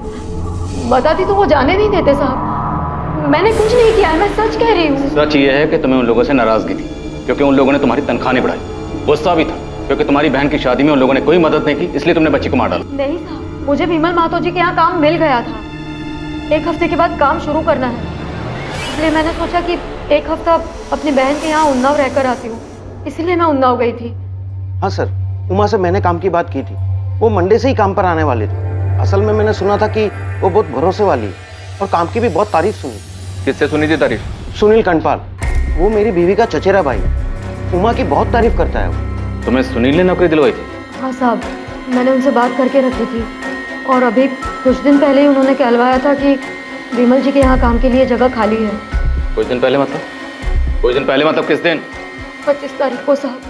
बताती तो वो जाने नहीं देते साहब। मैंने कुछ नहीं किया, मैं सच कह रही हूँ। सच ये है कि तुम्हें उन लोगों से नाराजगी थी क्योंकि उन लोगों ने तुम्हारी तनख्वाह नहीं बढ़ाई। गुस्सा भी था क्योंकि तुम्हारी बहन की शादी में उन लोगों ने कोई मदद नहीं की, इसलिए तुमने बच्ची को मार डाला। नहीं साहब, मुझे विमल मातो जी के यहाँ काम मिल गया था। 1 हफ्ते के बाद काम शुरू करना है, इसलिए मैंने सोचा कि 1 हफ्ता अपनी बहन के यहाँ उन्नाव रहकर आती हूँ, इसलिए मैं उन्नाव गई थी। हाँ सर, उमा से मैंने काम की बात की थी। वो मंडे से ही काम पर आने वाले थे। असल में मैंने सुना था कि वो बहुत भरोसे वाली है और काम की भी बहुत तारीफ सुनी। किससे सुनी थी तारीफ? सुनील कंडपाल, वो मेरी बीवी का चचेरा भाई है। उमा की बहुत तारीफ करता है वो। तुम्हें सुनील ने नौकरी दिलवाई थी? हाँ साहब, मैंने उनसे बात करके रखी थी और अभी कुछ दिन पहले ही उन्होंने कहलवाया था कि विमल जी के यहाँ काम के लिए जगह खाली है। कुछ दिन पहले मतलब? कुछ दिन पहले मतलब किस दिन? 25 तारीख को साहब।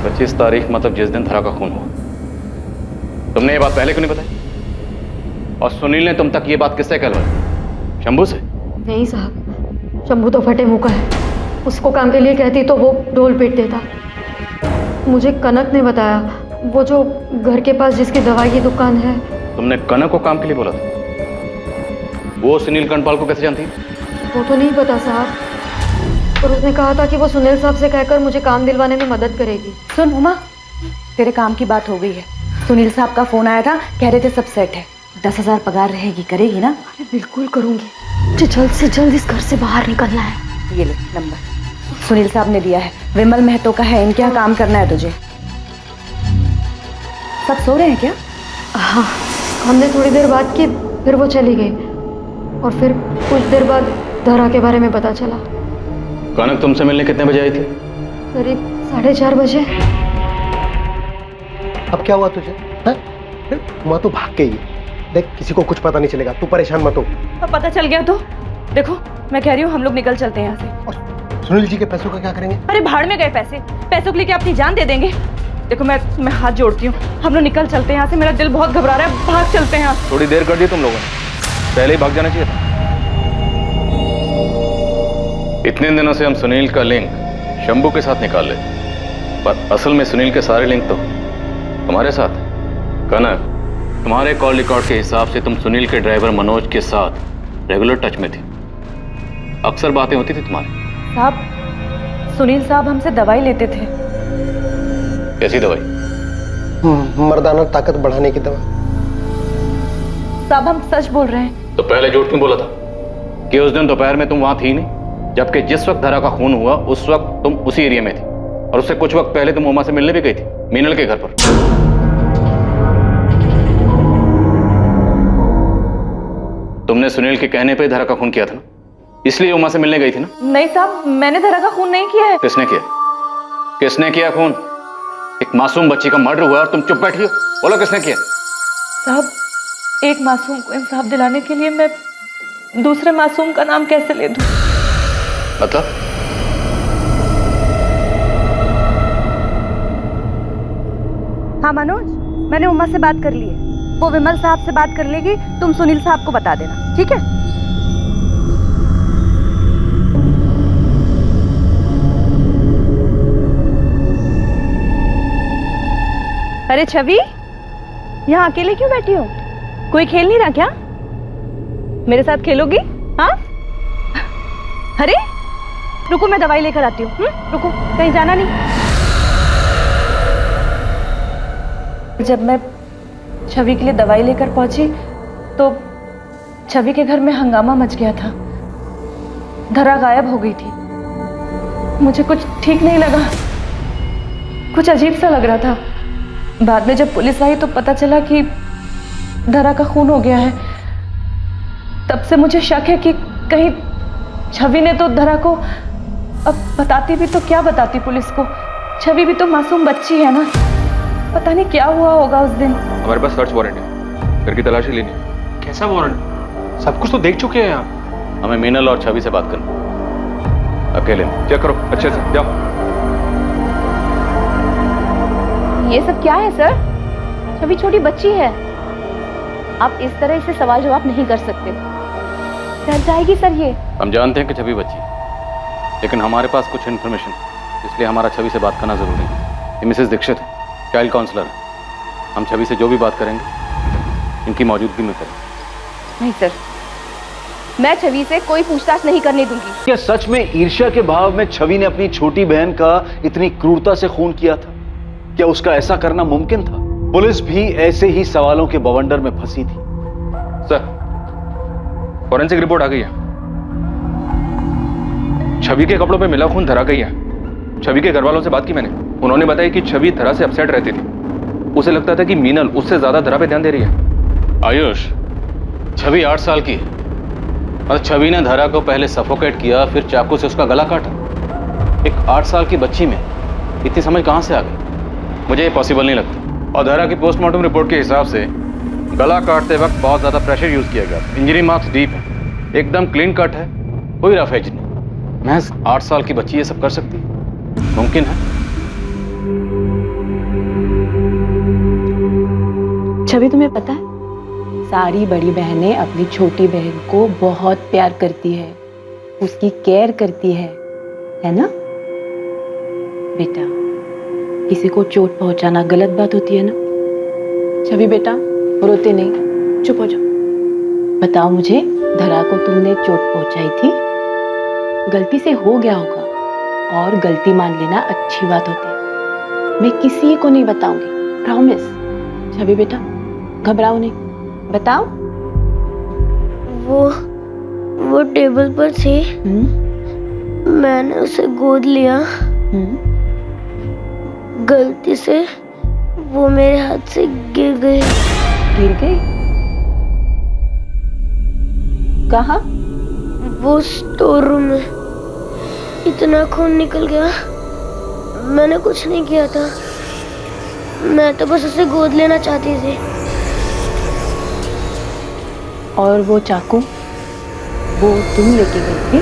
25 तारीख मतलब जिस दिन धरा का खून हुआ। तुमने ये बात पहले क्यों नहीं बताई? और सुनील ने तुम तक ये बात किससे कहलवाई? शंभू से? नहीं साहब, शंभू तो फटे मुंह का है। उसको काम के लिए कहती तो वो ढोल पीट देता। मुझे कनक ने बताया, वो जो घर के पास जिसकी दवाई की दुकान है। तुमने कनक को काम के लिए बोला था? वो सुनील कंडपाल को कैसे जानती? वो तो नहीं पता साहब, पर उसने कहा था कि वो सुनील साहब से कहकर मुझे काम दिलवाने में मदद करेगी। सुन उमा, तेरे काम की बात हो गई है। सुनील साहब का फोन आया था, कह रहे थे सब सेट है। 10,000 पगार रहेगी, करेगी ना? अरे बिल्कुल करूंगी, मुझे जल्द से जल्द इस घर से बाहर निकलना है। ये ले नंबर, सुनील साहब ने दिया है, विमल महतो का है, इनके यहाँ काम करना है तुझे। सब सो रहे हैं क्या? हाँ, हमने थोड़ी देर बात की, फिर वो चली गई और फिर कुछ देर बाद धरा के बारे में पता चला। कनक तुमसे मिलने कितने बजे आई थी? करीब 4:30 बजे। अब क्या हुआ तुझे? वहां तो भाग गई है। देख, किसी को कुछ पता नहीं चलेगा, तू परेशान मत हो। अब पता चल गया तो देखो, मैं कह रही हूँ हम लोग निकल चलते हैं यहाँ से। और सुनील जी के पैसों का क्या करेंगे? अरे भाड़ में गए पैसे, पैसों के लिए क्या अपनी जान दे देंगे? देखो मैं हाथ जोड़ती हूँ, हम लोग निकल चलते हैं यहाँ से, मेरा दिल बहुत घबरा रहा है, भाग चलते हैं यहाँ से। थोड़ी देर कर दी तुम लोगों ने, पहले ही भाग जाना चाहिए था। इतने दिनों से हम सुनील का लिंक शंभू के साथ निकाल लेते, पर असल में सुनील के सारे लिंक तो तुम्हारे साथ हैं। कनक, तुम्हारे कॉल रिकॉर्ड के हिसाब से तुम सुनील के ड्राइवर मनोज के साथ रेगुलर टच में थी, अक्सर बातें होती थी तुम्हारी। साहब, सुनील साहब हमसे दवाई लेते थे। कैसी दवाई? मर्दाना ताकत बढ़ाने की दवा। साहब हम सच बोल रहे हैं। तो पहले झूठ क्यों बोला था कि उस दिन दोपहर में तुम वहां थी नहीं, जबकि जिस वक्त धरा का खून हुआ उस वक्त तुम उसी एरिया में थी, और उससे कुछ वक्त पहले तुम उमा से मिलने भी गई थी मीनल के घर पर। तुमने सुनील के कहने पे धरा का खून किया था ना, इसलिए उमा से मिलने गई थी ना? नहीं साहब, मैंने धरा का खून नहीं किया है। किसने किया? किसने किया खून? एक मासूम बच्ची का मर्डर हुआ और तुम चुप बैठी हो, बोलो किसने किया? साहब, एक मासूम को इंसाफ दिलाने के लिए मैं दूसरे मासूम का नाम कैसे ले दूं? मतलब? हाँ मनोज, मैंने उमा से बात कर ली है, वो विमल साहब से बात कर लेगी, तुम सुनील साहब को बता देना, ठीक है? अरे छवि, यहाँ अकेले क्यों बैठी हो? कोई खेल नहीं रहा क्या? मेरे साथ खेलोगी? हाँ? अरे रुको, मैं दवाई लेकर आती हूँ। रुको, कहीं जाना नहीं। जब मैं छवि के लिए दवाई लेकर पहुंची तो छवि के घर में हंगामा मच गया था, धरा गायब हो गई थी। मुझे कुछ ठीक नहीं लगा, कुछ अजीब सा लग रहा था। बाद में जब पुलिस आई तो पता चला कि धरा का खून हो गया है। तब से मुझे शक है कि कहीं छवि ने तो धरा को, अब बताती भी तो क्या बताती पुलिस को? छवि भी तो मासूम बच्ची है ना, पता नहीं क्या हुआ होगा उस दिन। हमारे पास सर्च वारंट है, घर की तलाशी लेनी है। कैसा वारंट? सब कुछ तो देख चुके हैं आप। हमें मीनल और छवि से बात करनी, अकेले में। चेक करो अच्छे से, जाओ। ये सब क्या है सर? छवि छोटी बच्ची है, आप इस तरह से सवाल जवाब नहीं कर सकते, डर जाएगी सर। ये हम जानते हैं कि छवि बच्ची, लेकिन हमारे पास कुछ इन्फॉर्मेशन, इसलिए हमारा छवि से बात करना जरूरी है। ये मिसेस दीक्षित है, चाइल्ड काउंसलर है। हम छवि से जो भी बात करेंगे इनकी मौजूदगी में करें। नहीं सर, मैं छवि से कोई पूछताछ नहीं करने दूंगी। क्या सच में ईर्ष्या के भाव में छवि ने अपनी छोटी बहन का इतनी क्रूरता से खून किया था? क्या उसका ऐसा करना मुमकिन था? पुलिस भी ऐसे ही सवालों के बवंडर में फंसी थी। सर, फॉरेंसिक रिपोर्ट आ गई है। छवि के कपड़ों पे मिला खून धरा का ही है। छवि के घर वालों से बात की मैंने, उन्होंने बताया कि छवि धरा से अपसेट रहती थी। उसे लगता था कि मीनल उससे ज्यादा धरा पे ध्यान दे रही है। आयुष, छवि 8 साल की है और छवि ने धरा को पहले सफोकेट किया, फिर चाकू से उसका गला काटा। एक 8 साल की बच्ची में इतनी समझ कहां से आ गई? मुझे ये पॉसिबल नहीं लगता। और धरा की पोस्टमार्टम रिपोर्ट के हिसाब से गला काटते वक्त बहुत ज्यादा प्रेशर यूज किया गया। इंजरी मार्क्स डीप है, एकदम क्लीन कट है, कोई रफ एज नहीं। महज 8 साल की बच्ची ये सब कर सकती है? मुमकिन है? छवि, तुम्हें पता है सारी बड़ी बहनें अपनी छोटी बहन को बहुत प्यार करती है, उसकी केयर करती है ना बेटा? किसी को चोट पहुंचाना गलत बात होती है ना? छवि बेटा, रोते नहीं, चुप हो जाओ। बताओ मुझे, धरा को तुमने चोट पहुंचाई थी? गलती से हो गया होगा, और गलती मान लेना अच्छी बात होती है। मैं किसी को नहीं बताऊंगी, प्रॉमिस। छवि बेटा, घबराओ नहीं, बताओ। वो टेबल पर थी। मैंने उसे गोद लिया। गलती से वो मेरे हाथ से गिर गई। गिर गई? कहाँ? वो स्टोर रूम में। इतना खून निकल गया। मैंने कुछ नहीं किया था। मैं तो बस उसे गोद लेना चाहती थी। और वो चाकू वो तुम लेके गई थी?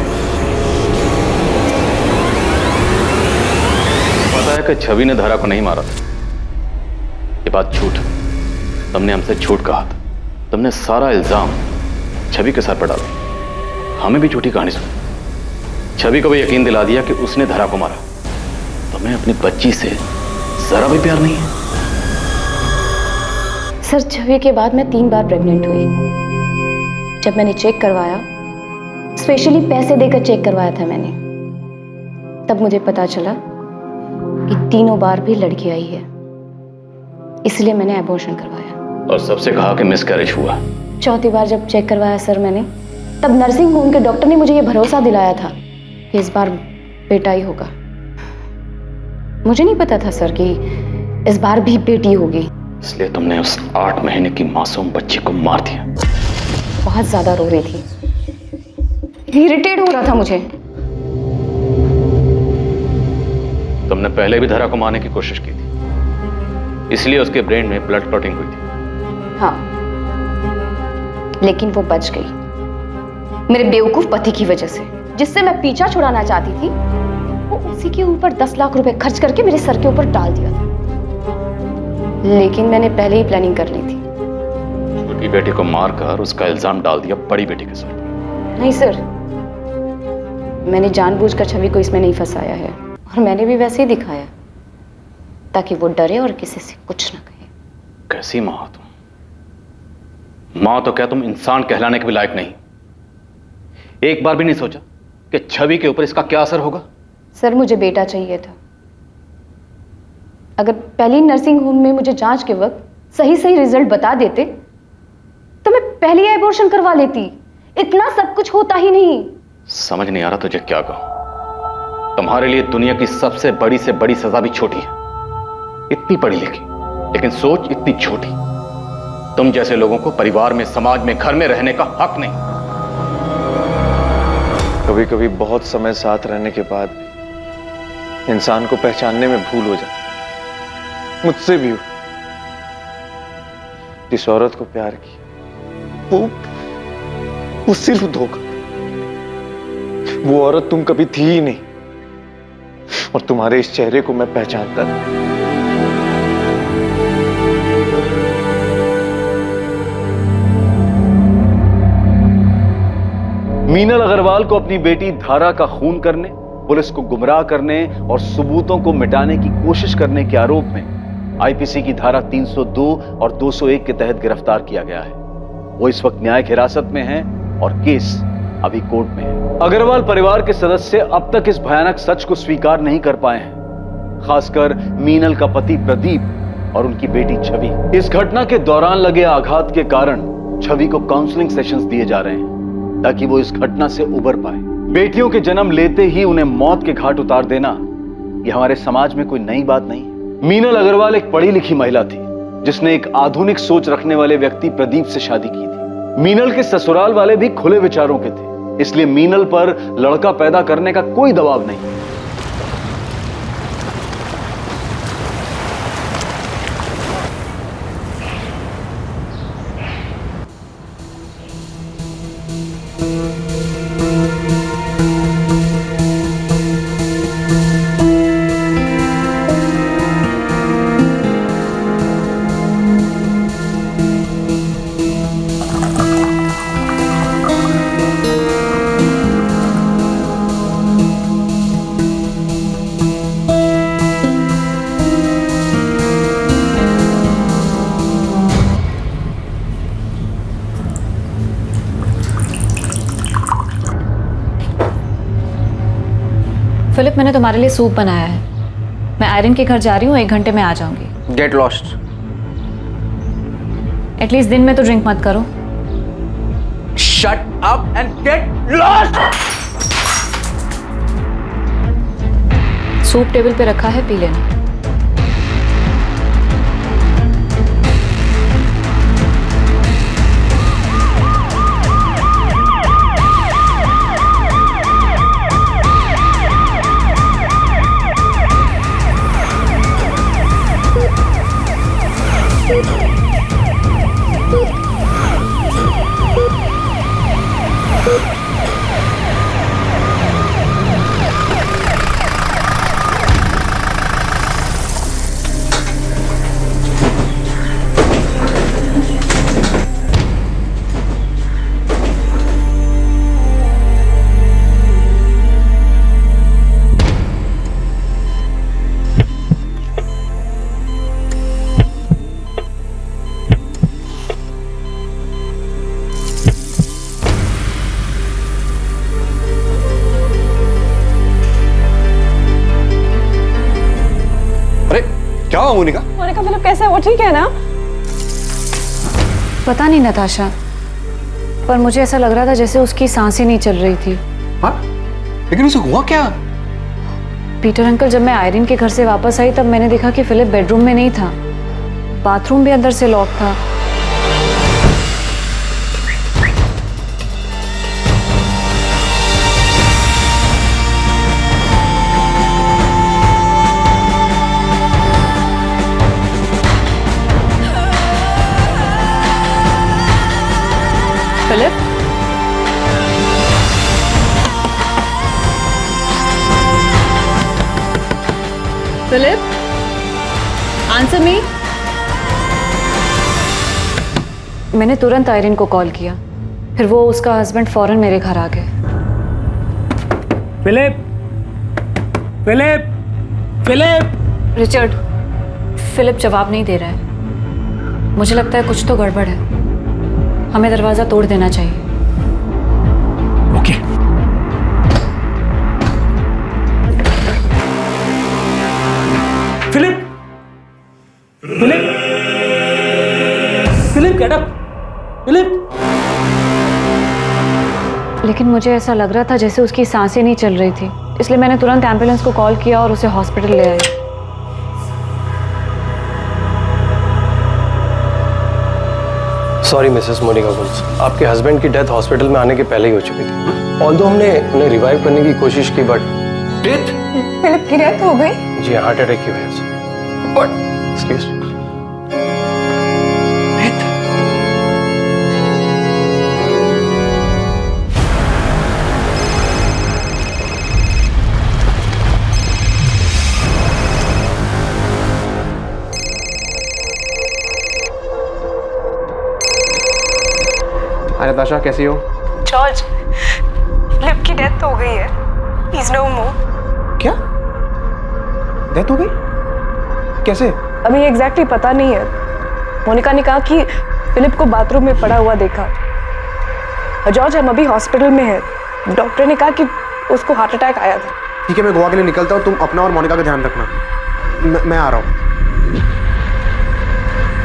पता है कि छवि ने धरा को नहीं मारा था। ये बात झूठ है। तुमने हमसे झूठ कहा था। तुमने सारा इल्जाम छवि के सर पर डाला। हमें भी झूठी कहानी सुनी। छवि को भी यकीन दिला दिया कि उसने धरा को मारा। तुम्हें अपनी बच्ची से जरा भी प्यार नहीं है। सर, छवि के बाद मैं 3 बार प्रेग्नेंट हुई। जब मैंने चेक करवाया, स्पेशली पैसे देकर चेक करवाया था मैंने, तब मुझे पता चला कि तीनों बार भी लड़की आई है। इसलिए मैंने एबॉर्शन करवाया। और सबसे कहा कि मिसकैरेज हुआ। चौथी बार जब चेक करवाया सर मैंने, तब नर्सिंग होम के डॉक्टर ने मुझे ये भरोसा दिलाया था कि इस बार बेटा ही होगा। मुझे नहीं पता था सर कि इस बार भी बेटी होगी। इसलिए तुमने उस 8 महीने की मासूम बच्ची को मार दिया। बहुत ज्यादा रो रही थी। इरिटेट हो रहा था मुझे। तुमने पहले भी धरा को मारने की कोशिश की थी, इसलिए उसके ब्रेन में ब्लड क्लॉटिंग हुई थी। हाँ, लेकिन वो बच गई मेरे बेवकूफ पति की वजह से, जिससे मैं पीछा छुड़ाना चाहती थी। वो उसी के ऊपर 10 लाख रुपए खर्च करके मेरे सर के ऊपर डाल दिया था। लेकिन मैंने पहले ही प्लानिंग कर ली थी। छोटी बेटी को मारकर उसका इल्जाम डाल दिया बड़ी बेटी के सर पर। नहीं सर, मैंने जानबूझकर छवि को इसमें नहीं फंसाया है, और मैंने भी वैसे ही दिखाया ताकि वो डरे और किसी से कुछ ना कहे। कैसी माँ हो तुम? माँ तो क्या तुम इंसान कहलाने के भी लायक नहीं। एक बार भी नहीं सोचा कि छवि के ऊपर इसका क्या असर होगा? सर, मुझे बेटा चाहिए था। अगर पहली नर्सिंग होम में मुझे जांच के वक्त सही सही रिजल्ट बता देते तो मैं पहले ही एबॉर्शन करवा लेती। इतना सब कुछ होता ही नहीं। समझ नहीं आ रहा तुझे क्या कहूं। तुम्हारे लिए दुनिया की सबसे बड़ी से बड़ी सजा भी छोटी है। इतनी पढ़ी लिखी लेकिन सोच इतनी छोटी। तुम जैसे लोगों को परिवार में, समाज में, घर में रहने का हक नहीं। कभी कभी बहुत समय साथ रहने के बाद भी इंसान को पहचानने में भूल हो जाती। मुझसे भी जिस औरत को प्यार किया वो सिर्फ धोखा। वो औरत तुम कभी थी ही नहीं, और तुम्हारे इस चेहरे को मैं पहचानता था। मीनल अग्रवाल को अपनी बेटी धारा का खून करने, पुलिस को गुमराह करने और सबूतों को मिटाने की कोशिश करने के आरोप में आईपीसी की धारा 302 और 201 के तहत गिरफ्तार किया गया है। वो इस वक्त न्यायिक हिरासत में है और केस अभी कोर्ट में है। अग्रवाल परिवार के सदस्य अब तक इस भयानक सच को स्वीकार नहीं कर पाए हैं, खासकर मीनल का पति प्रदीप और उनकी बेटी छवि। इस घटना के दौरान लगे आघात के कारण छवि को काउंसलिंग सेशंस दिए जा रहे हैं ताकि वो इस घटना से उबर पाए। बेटियों के जन्म लेते ही उन्हें मौत के घाट उतार देना यह हमारे समाज में कोई नई बात नहीं है। मीनल अग्रवाल एक पढ़ी लिखी महिला थी जिसने एक आधुनिक सोच रखने वाले व्यक्ति प्रदीप से शादी की थी। मीनल के ससुराल वाले भी खुले विचारों के थे, इसलिए मीनल पर लड़का पैदा करने का कोई दबाव नहीं। फिलिप, मैंने तुम्हारे लिए सूप बनाया है। मैं आयरन के घर जा रही हूँ, 1 घंटे में आ जाऊंगी। Get lost. एटलीस्ट दिन में तो ड्रिंक मत करो। Shut up and get lost. Soup table पे रखा है, पी लेना। क्या हुआ मोनिका? मोनिका फिलिप कैसे है? वो ठीक है ना? पता नहीं नताशा, पर मुझे ऐसा लग रहा था जैसे उसकी सांसें नहीं चल रही थी। हाँ? लेकिन उसे हुआ क्या? पीटर अंकल, जब मैं आयरिन के घर से वापस आई तब मैंने देखा कि फिलिप बेडरूम में नहीं था, बाथरूम भी अंदर से लॉक था। Philip, Philip, answer me. मैंने तुरंत आयरिन को कॉल किया, फिर वो उसका हस्बैंड फौरन मेरे घर आ गए। Philip, Philip, Philip. Richard, Philip जवाब नहीं दे रहा है। मुझे लगता है कुछ तो गड़बड़ है, हमें दरवाजा तोड़ देना चाहिए। Okay. Philip, Philip, Philip, get up, Philip. लेकिन मुझे ऐसा लग रहा था जैसे उसकी सांसें नहीं चल रही थी, इसलिए मैंने तुरंत एम्बुलेंस को कॉल किया और उसे हॉस्पिटल ले आई। सॉरी मिसेस मोनिका गुल्स, आपके हस्बैंड की डेथ हॉस्पिटल में आने के पहले ही हो चुकी थी। ऑल्दो हमने उन्हें रिवाइव करने की कोशिश की, बट डेथ? फिलिप की डेथ हो गई? जी, हार्ट अटैक की वजह से। Excuse me. हाय नताशा, कैसी हो? जॉर्ज, फिलिप की डेथ हो गई है। ही इज नो मोर। क्या? डेथ हो गई? कैसे? अभी एग्जैक्टली पता नहीं है। मोनिका ने कहा कि फिलिप को बाथरूम में पड़ा हुआ देखा। जॉर्ज, हम अभी हॉस्पिटल में हैं। डॉक्टर ने कहा कि उसको हार्ट अटैक आया था। ठीक है, मैं गोवा के लिए निकलता हूँ। तुम अपना और मोनिका का ध्यान रखना। मैं आ रहा हूँ।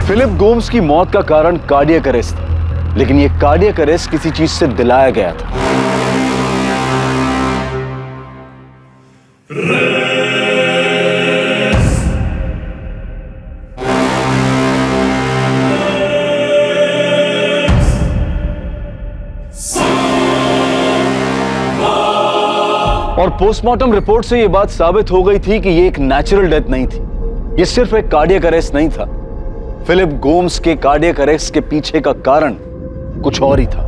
फिलिप गोम्स की मौत का कारण कार्डियक अरेस्ट था, लेकिन ये कार्डियक अरेस्ट किसी चीज से दिलाया गया था। और पोस्टमार्टम रिपोर्ट से यह बात साबित हो गई थी कि यह एक नेचुरल डेथ नहीं थी, यह सिर्फ एक कार्डियक अरेस्ट नहीं था। फिलिप गोम्स के कार्डियक अरेस्ट के पीछे का कारण कुछ और ही था।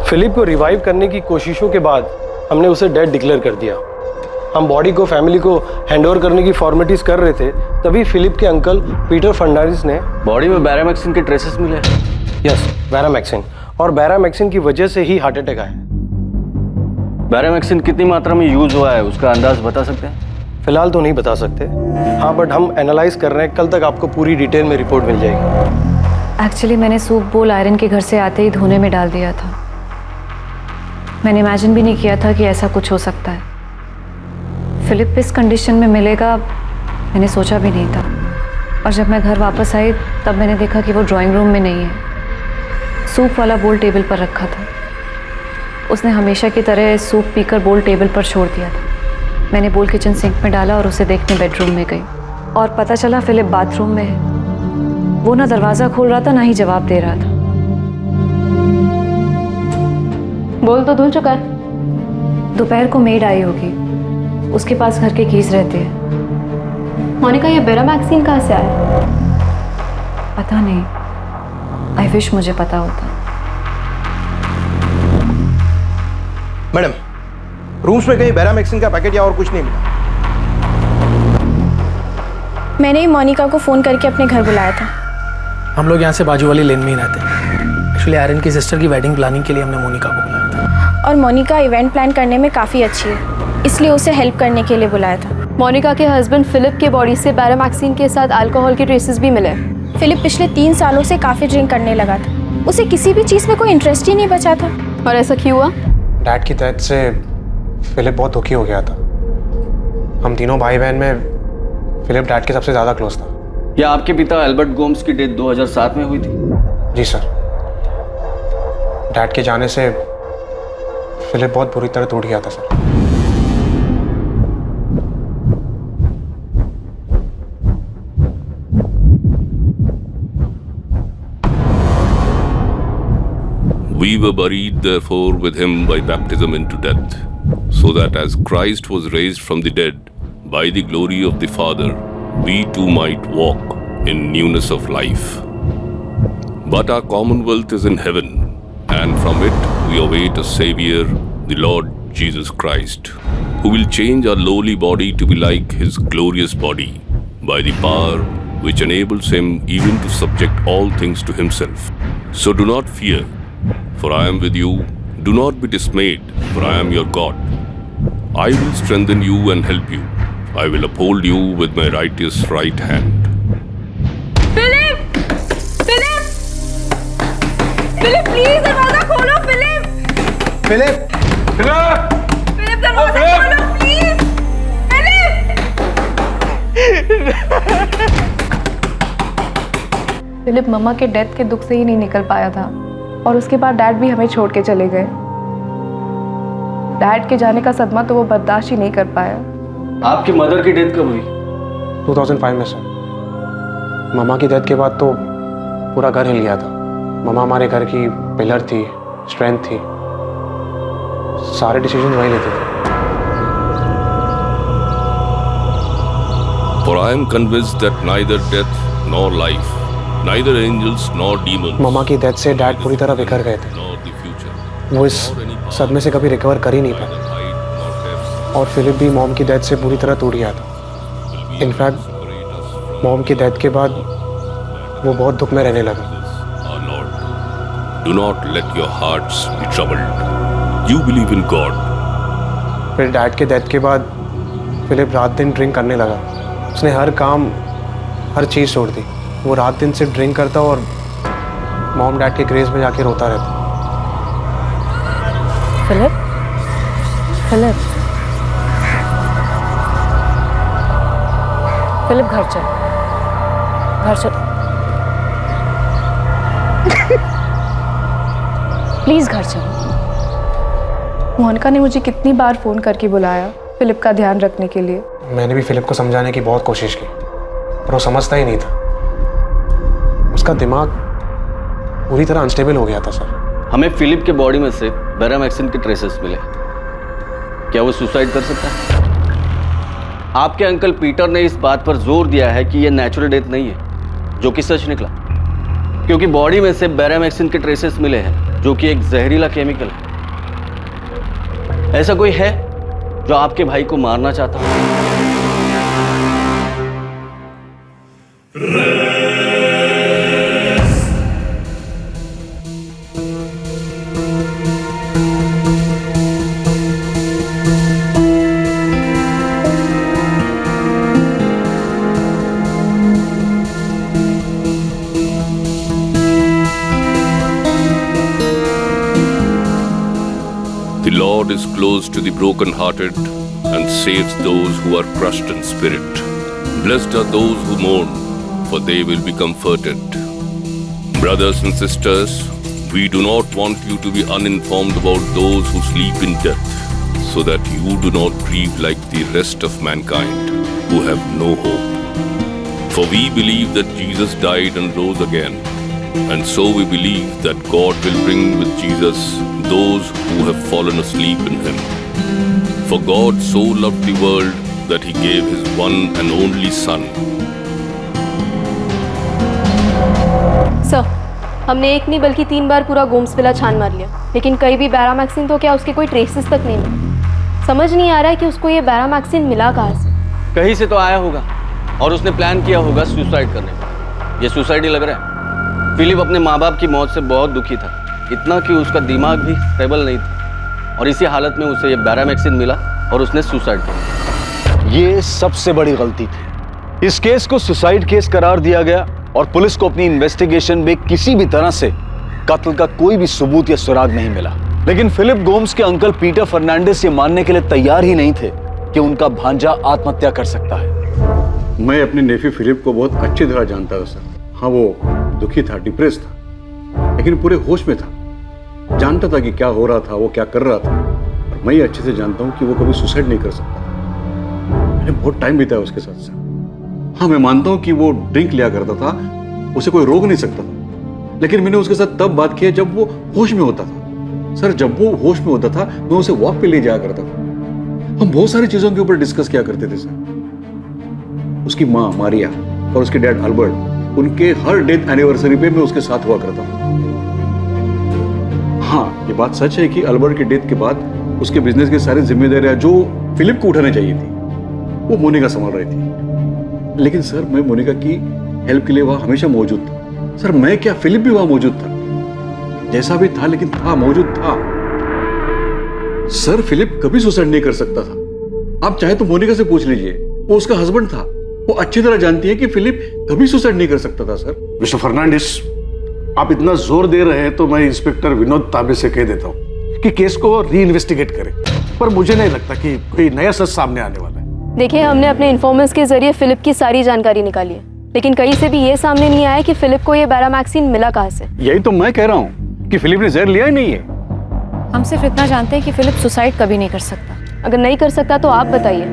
फिलिप को रिवाइव करने की कोशिशों के बाद हमने उसे डेड डिक्लेयर कर दिया। हम बॉडी को फैमिली को हैंडओवर करने की फॉर्मेलिटीज कर रहे थे, तभी फिलिप के अंकल पीटर फर्नांडिस ने बॉडी में बैरामैक्सिन के ट्रेसेस मिले। यस, बैरामैक्सिन, और बैरामैक्सिन की वजह से ही हार्ट अटैक आया। बैरामैक्सिन कितनी मात्रा में यूज हुआ है उसका अंदाज बता सकते हैं? फिलहाल तो नहीं बता सकते, हाँ, बट हम एनालाइज कर रहे हैं। कल तक आपको पूरी डिटेल में रिपोर्ट मिल जाएगी। एक्चुअली मैंने सूप बोल आयरन के घर से आते ही धोने में डाल दिया था। मैंने इमेजिन भी नहीं किया था कि ऐसा कुछ हो सकता है। फिलिप इस कंडीशन में मिलेगा मैंने सोचा भी नहीं था। और जब मैं घर वापस आई तब मैंने देखा कि वो ड्राइंग रूम में नहीं है। सूप वाला बोल टेबल पर रखा था। उसने हमेशा की तरह सूप पीकर बोल टेबल पर छोड़ दिया था। मैंने बोल किचन सिंक में डाला और उसे देखने बेडरूम में गई और पता चला फिलिप बाथरूम में है। वो ना दरवाज़ा खोल रहा था ना ही जवाब दे रहा था। बोल तो धुल चुका है। दोपहर को मेड आई होगी, उसके पास घर के कीज रहते हैं। मोनिका, ये बेरा मैगजीन कहाँ से आया? पता नहीं, आई विश मुझे पता होता। मैडम, रूम्स में कहीं बेरा मैक्सिन का पैकेट या और कुछ नहीं मिला। मैंने ही मोनिका को फ़ोन करके अपने घर बुलाया था। हम लोग यहाँ से बाजू वाली लेन में ही रहते हैं। एक्चुअली आर्यन की सिस्टर की वेडिंग प्लानिंग के लिए हमने मोनिका को बुलाया था। और मोनिका इवेंट प्लान करने में काफ़ी अच्छी है, इसलिए उसे हेल्प करने के लिए बुलाया था। मोनिका के हस्बैंड फिलिप के बॉडी से बैरामैक्सिन के साथ अल्कोहल के ट्रेसेस भी मिले। फिलिप पिछले 3 सालों से काफ़ी ड्रिंक करने लगा था। उसे किसी भी चीज़ में कोई इंटरेस्ट ही नहीं बचा था। और ऐसा क्यों हुआ? डैड की डेथ से फिलिप बहुत दुखी हो गया था। हम तीनों भाई बहन में फिलिप डैड के सबसे ज़्यादा क्लोज था। या आपके पिता एल्बर्ट गोम्स की डेथ 2007 में हुई थी? जी सर। डैड के जाने से फिलिप बहुत बुरी तरह टूट गया था sir. We were buried therefore with him by baptism into death, so that as Christ was raised from the dead by the glory of the Father, we too might walk in newness of life. But our commonwealth is in heaven, and from it we await a Saviour, the Lord Jesus Christ, who will change our lowly body to be like his glorious body, by the power which enables him even to subject all things to himself. So do not fear, for I am with you. Do not be dismayed, for I am your God. I will strengthen you and help you. I will uphold you with my righteous right hand. Philip! Philip! Philip, please दरवाजा खोलो। फिलिप! फिलिप! फिलिप! फिलिप, दरवाजा खोलो प्लीज। फिलिप मम्मा के डेथ के दुख से ही नहीं निकल पाया था और उसके बाद डैड भी हमें छोड़ के चले गए। डैड के जाने का सदमा तो वो बर्दाश्त ही नहीं कर पाया। आपकी मदर की डेथ कब हुई? 2005 में सर। मामा की डेथ के बाद तो पूरा घर हिल गया था। मामा हमारे घर की पिलर थी, स्ट्रेंथ थी। सारे डिसीजन वही लेते थे। For I am convinced that neither death nor life, neither angels nor demons, मामा की डेथ से डैड पूरी तरह बिखर गए थे। वो इस सदमे से कभी रिकवर कर ही नहीं पाए। और फिलिप भी मॉम की डेथ से पूरी तरह टूट गया था। इनफैक्ट मॉम की डेथ के बाद वो बहुत दुख में रहने लगा। do not let your hearts be troubled. You believe in God. फिर डैड के डेथ के बाद फिलिप रात दिन ड्रिंक करने लगा। उसने हर काम, हर चीज़ छोड़ दी। वो रात दिन सिर्फ ड्रिंक करता और मॉम डैड के ग्रेव में जाके रोता रहता। फिलिप, फिलिप, फिलिप घर चल, घर चल, प्लीज घर चल। मोनिका ने मुझे कितनी बार फोन करके बुलाया फिलिप का ध्यान रखने के लिए। मैंने भी फिलिप को समझाने की बहुत कोशिश की, पर वो समझता ही नहीं था। उसका दिमाग पूरी तरह अनस्टेबल हो गया था सर। हमें फिलिप के बॉडी में से बैरामैक्सिन के ट्रेसेस मिले। क्या वो सुसाइड कर सकता है? आपके अंकल पीटर ने इस बात पर जोर दिया है कि यह नेचुरल डेथ नहीं है, जो कि सच निकला, क्योंकि बॉडी में से बैरामैक्सिन के ट्रेसेस मिले हैं, जो कि एक जहरीला केमिकल है। ऐसा कोई है जो आपके भाई को मारना चाहता हो? The Lord is close to the broken-hearted and saves those who are crushed in spirit. Blessed are those who mourn, for they will be comforted. Brothers and sisters, we do not want you to be uninformed about those who sleep in death, so that you do not grieve like the rest of mankind who have no hope. For we believe that Jesus died and rose again, and so we believe that God will bring with Jesus those who have fallen asleep in him. For God so loved the world that he gave his one and only Son. Sir, हमने एक नहीं बल्कि 3 बार पूरा गोम्स विला छान मार लिया, लेकिन कहीं भी बैरामैक्सिन तो क्या उसके कोई ट्रेसेस तक नहीं मिले। समझ नहीं आ रहा है कि उसको ये बैरामैक्सिन मिला कहाँ से। कहीं से तो आया होगा और उसने प्लान किया होगा सुसाइड करने का। ये सुसाइड ही लग रहा है। फिलिप अपने माँ बाप की मौत से बहुत दुखी था, इतना कि उसका दिमाग भी स्टेबल नहीं था, और इसी हालत में उसे ये बैरामैक्सिन मिला और उसने सुसाइड किया। ये सबसे बड़ी गलती थी। इस केस को सुसाइड केस करार दिया गया और पुलिस को अपनी इन्वेस्टिगेशन में किसी भी तरह से कत्ल का कोई भी सबूत या सुराग नहीं मिला। लेकिन फिलिप गोम्स के अंकल पीटर फर्नांडिस ये मानने के लिए तैयार ही नहीं थे कि उनका भांजा आत्महत्या कर सकता है। मैं अपने नेफी फिलिप को बहुत अच्छी तरह जानता था सर। हाँ, वो दुखी था, डिप्रेस था, लेकिन पूरे होश में था। जानता था कि क्या हो रहा था, वो क्या कर रहा था, और मैं अच्छे से जानता हूँ कि वो कभी सुसाइड नहीं कर सकता। मैंने बहुत टाइम बिताया उसके साथ सर। हाँ, मैं मानता हूँ कि वो ड्रिंक लिया करता था, उसे कोई रोक नहीं सकता था, लेकिन मैंने उसके साथ तब बात की जब वो होश में होता था। सर, जब वो होश में होता था मैं उसे वॉक पे ले जाया करता था। हम बहुत सारी चीजों के ऊपर डिस्कस किया करते थे सर। उसकी माँ मारिया और उसके डैड अल्बर्ट, उनके हर डेथ एनिवर्सरी पे मैं उसके साथ हुआ करता था। हाँ, ये बात सच है कि अल्बर्ट के डेथ के बाद उसके बिजनेस की सारी जिम्मेदारियां जो फिलिप को उठानी चाहिए थी वो मोनिका संभाल रही थी। लेकिन सर, मैं मोनिका की हेल्प के लिए वहां हमेशा मौजूद था। सर, मैं क्या, फिलिप भी वहां मौजूद था, जैसा भी था, लेकिन था, मौजूद था। सर, फिलिप कभी सुसाइड नहीं कर सकता था। आप चाहे तो मोनिका से पूछ लीजिए, वो उसका हस्बैंड था। वो अच्छी तरह जानती है कि फिलिप कभी सुसाइड नहीं कर सकता था। सर, मिस्टर फर्नांडिस, आप इतना जोर दे रहे हैं तो मैं इंस्पेक्टर विनोद तांबे से कह देता हूँ कि केस को री इन्वेस्टिगेट करें, पर मुझे नहीं लगता कि कोई नया सच सामने आने वाला है। देखिए, हमने अपने इन्फॉर्मर्स के जरिए फिलिप की सारी जानकारी निकाली है, लेकिन कहीं से भी ये सामने नहीं आया कि फिलिप को ये बैरामैक्सिन मिला कहाँ से। यही तो मैं कह रहा हूँ कि फिलिप ने जहर लिया ही नहीं है। हम सिर्फ इतना जानते हैं कि फिलिप सुसाइड कभी नहीं कर सकता। अगर नहीं कर सकता तो आप बताइए,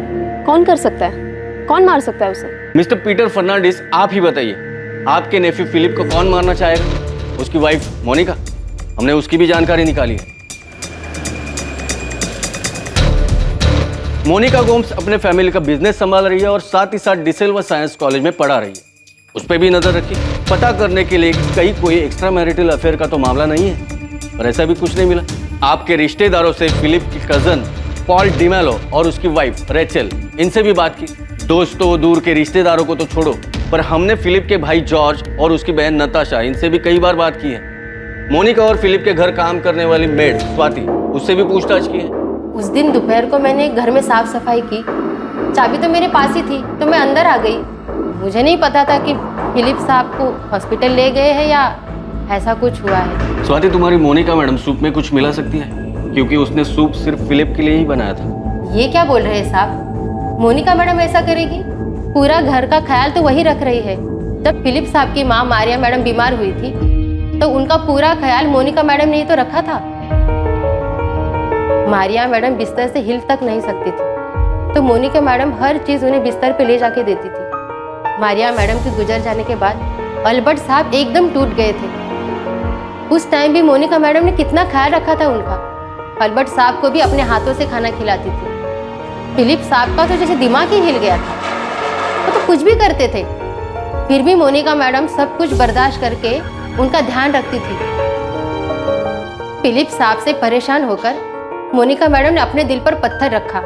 कौन कर सकता है? कौन मार सकता है उसे? मिस्टर पीटर फर्नांडिस, आप ही बताइए, आपके नेफ्यू फिलिप को कौन मारना चाहेगा? उसकी वाइफ मोनिका? हमने उसकी भी जानकारी निकाली है। मोनिका गोम्स अपने फैमिली का बिजनेस संभाल रही है और साथ ही साथ डिसेल्वा साइंस कॉलेज में पढ़ा रही है। उस पर भी नजर रखी, पता करने के लिए कहीं कोई एक्स्ट्रा मैरिटल अफेयर का तो मामला नहीं है, पर ऐसा भी कुछ नहीं मिला। आपके रिश्तेदारों से फिलिप की कजन पॉल डिमेलो और उसकी वाइफ रेचल, इनसे भी बात की। दोस्तों, दूर के रिश्तेदारों को तो छोड़ो, पर हमने फिलिप के भाई जॉर्ज और उसकी बहन नताशा, इनसे भी कई बार बात की है। मोनिका और फिलिप के घर काम करने वाली मेड स्वाति, उससे भी पूछताछ की है। उस दिन दोपहर को मैंने घर में साफ सफाई की, चाबी तो मेरे पास ही थी, तो मैं अंदर आ गई। मुझे नहीं पता था कि फिलिप साहब को हॉस्पिटल ले गए हैं या ऐसा कुछ हुआ है। स्वाति, तुम्हारी मोनिका मैडम सूप में कुछ मिला सकती है, क्योंकि उसने सूप सिर्फ फिलिप के लिए ही बनाया था। ये क्या बोल रहे हैं साहब? मोनिका मैडम ऐसा करेगी? पूरा घर का ख्याल तो वही रख रही है। जब फिलिप साहब की माँ मारिया मैडम बीमार हुई थी तो उनका पूरा ख्याल मोनिका मैडम ने ही तो रखा था। मारिया मैडम बिस्तर से हिल तक नहीं सकती थी, तो मोनिका मैडम हर चीज उन्हें बिस्तर पे ले जाके देती थी। मारिया मैडम के गुजर जाने के बाद अल्बर्ट साहब एकदम टूट गए थे। उस टाइम भी मोनिका मैडम ने कितना ख्याल रखा था उनका। अल्बर्ट साहब को भी अपने हाथों से खाना खिलाती थी। फिलिप साहब का तो जैसे दिमाग ही हिल गया था, वो तो कुछ भी करते थे, फिर भी मोनिका मैडम सब कुछ बर्दाश्त करके उनका ध्यान रखती थी। फिलिप साहब से परेशान होकर मोनिका मैडम ने अपने दिल पर पत्थर रखा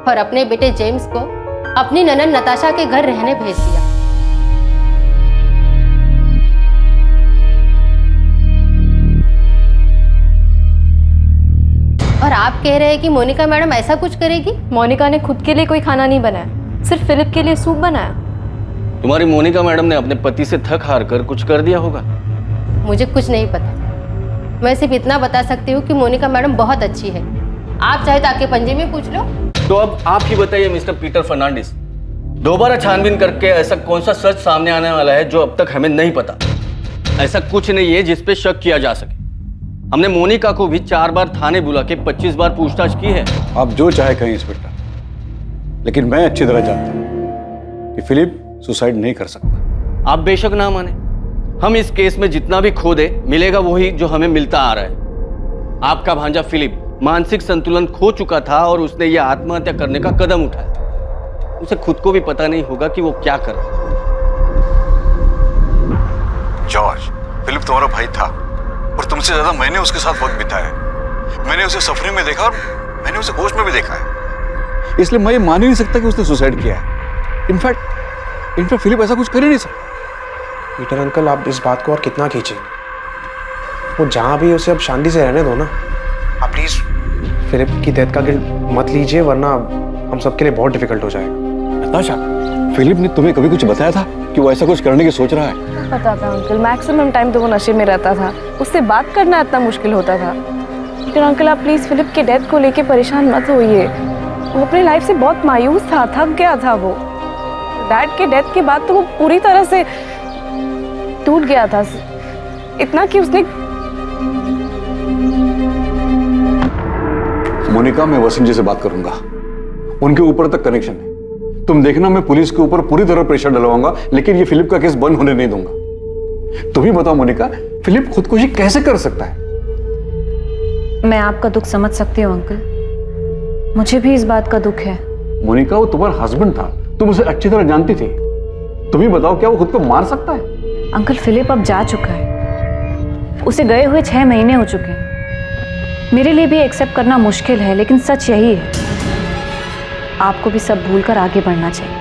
और अपने बेटे जेम्स को अपनी ननद नताशा के घर रहने भेज दिया। और आप कह रहे हैं कि मोनिका मैडम ऐसा कुछ करेगी? मोनिका ने खुद के लिए कोई खाना नहीं बनाया, सिर्फ फिलिप के लिए सूप बनाया। तुम्हारी मोनिका मैडम ने अपने पति से थक हार कर कुछ कर दिया होगा। मुझे कुछ नहीं पता, मैं सिर्फ इतना बता सकती हूँ कि मोनिका मैडम बहुत अच्छी है। आप चाहे तो आके पंजे में पूछ लो। तो अब आप ही बताइए मिस्टर पीटर फर्नांडिस, दोबारा छानबीन करके ऐसा कौन सा सच सामने आने वाला है जो अब तक हमें नहीं पता। ऐसा कुछ नहीं है जिस पे शक किया जा सके। हमने मोनिका को भी 4 बार थाने बुला के 25 बार पूछताछ की है। आप जो चाहे कहें इंस्पेक्टर, लेकिन मैं अच्छी तरह जानता हूं कि फिलिप सुसाइड नहीं कर सकता। आप बेशक ना माने, हम इस केस में जितना भी खोदे मिलेगा वही जो हमें मिलता आ रहा है। आपका भांजा फिलिप मानसिक संतुलन खो चुका था और उसने यह आत्महत्या करने का कदम उठाया। उसे खुद को भी पता नहीं होगा कि वो क्या कर रहा है। जॉर्ज, फिलिप तुम्हारा भाई था और तुमसे ज्यादा मैंने उसके साथ वक्त बिताया है। मैंने उसे सफरिंग में देखा और मैंने उसे होश में भी देखा है। इसलिए मैं ये मान ही नहीं सकता कि उसने सुसाइड किया है। इनफैक्ट फिलिप ऐसा कुछ कर ही नहीं सकता। पीटर अंकल, आप इस बात को और कितना खींचेंगे? वो जहाँ भी उसे अब शांति से रहने दो ना। आप प्लीज फिलिप की डेथ का गिल्ट मत लीजिए, वरना हम सबके लिए बहुत डिफिकल्ट हो जाएगा। नताशा, फिलिप ने तुम्हें कभी कुछ बताया था कि वो ऐसा कुछ करने की सोच रहा है? पता था अंकल, मैक्सिमम टाइम तो वो नशे में रहता था। उससे बात करना इतना मुश्किल होता था। लेकिन अंकल, आप प्लीज फिलिप के डेथ को लेके परेशान मत होइए। वो अपनी लाइफ से बहुत मायूस था, थक गया था। वो डैड के डेथ के बाद तो वो पूरी तरह से टूट गया था, इतना कि उसने। मोनिका, मैं वसीम जी से बात करूंगा, उनके ऊपर तक कनेक्शन है। तुम देखना, मैं पुलिस के ऊपर पूरी तरह प्रेशर डलवाऊंगा, लेकिन ये फिलिप का केस बंद होने नहीं दूंगा। तुम ही बताओ मोनिका, फिलिप खुदकुशी कैसे कर सकता है? मैं आपका दुख समझ सकती हूँ अंकल, मुझे भी इस बात का दुख है। मोनिका, वो तुम्हारा हस्बैंड था, तुम उसे अच्छी तरह जानती थी। तुम ही बताओ, क्या वो खुद को मार सकता है? अंकल, फिलिप अब जा चुका है, उसे गए हुए 6 महीने हो चुके हैं। मेरे लिए भी एक्सेप्ट करना मुश्किल है, लेकिन सच यही है। आपको भी सब भूलकर आगे बढ़ना चाहिए।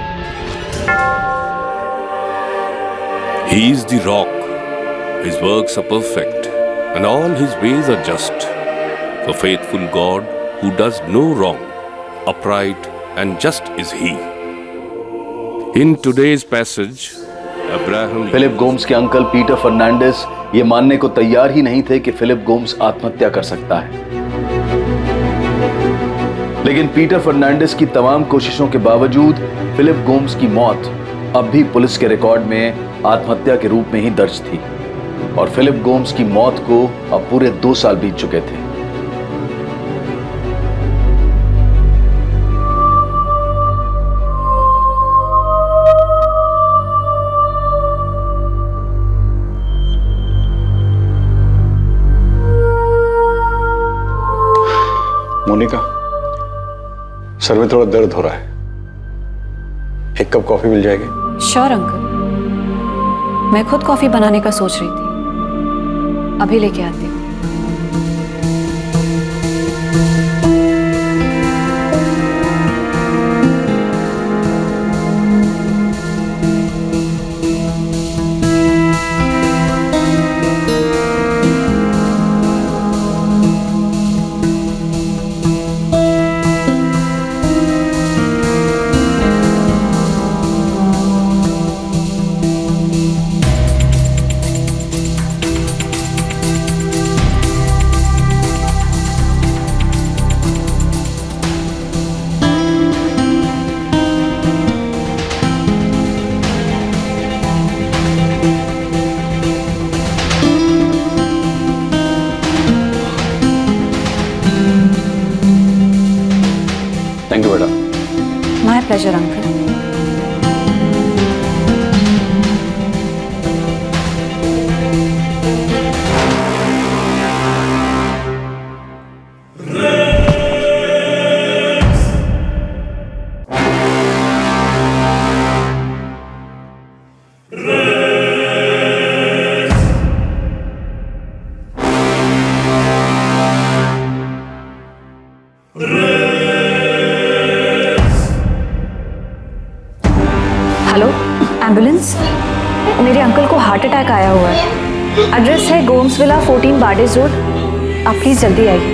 He is the rock. His works are perfect, and all his ways are just. A faithful God who does no wrong, upright and just is he. In today's passage, Abraham... Philip Gomes के अंकल पीटर फर्नांडिस ये मानने को तैयार ही नहीं थे कि फिलिप गोम्स आत्महत्या कर सकता है। लेकिन पीटर फर्नांडिस की तमाम कोशिशों के बावजूद फिलिप गोम्स की मौत अब भी पुलिस के रिकॉर्ड में आत्महत्या के रूप में ही दर्ज थी। और फिलिप गोम्स की मौत को अब पूरे 2 साल बीत चुके थे। मोनिका, सर में थोड़ा दर्द हो रहा है, 1 कप कॉफी मिल जाएगी? श्योर अंकल, मैं खुद कॉफी बनाने का सोच रही थी, अभी लेके आती हूँ। थैंक यू बेटा। My pleasure uncle. Hello, ambulance. मेरे अंकल को हार्ट अटैक आया हुआ है। एड्रेस है गोम्स विला 14 बार्डेज रोड। आप प्लीज जल्दी आइए।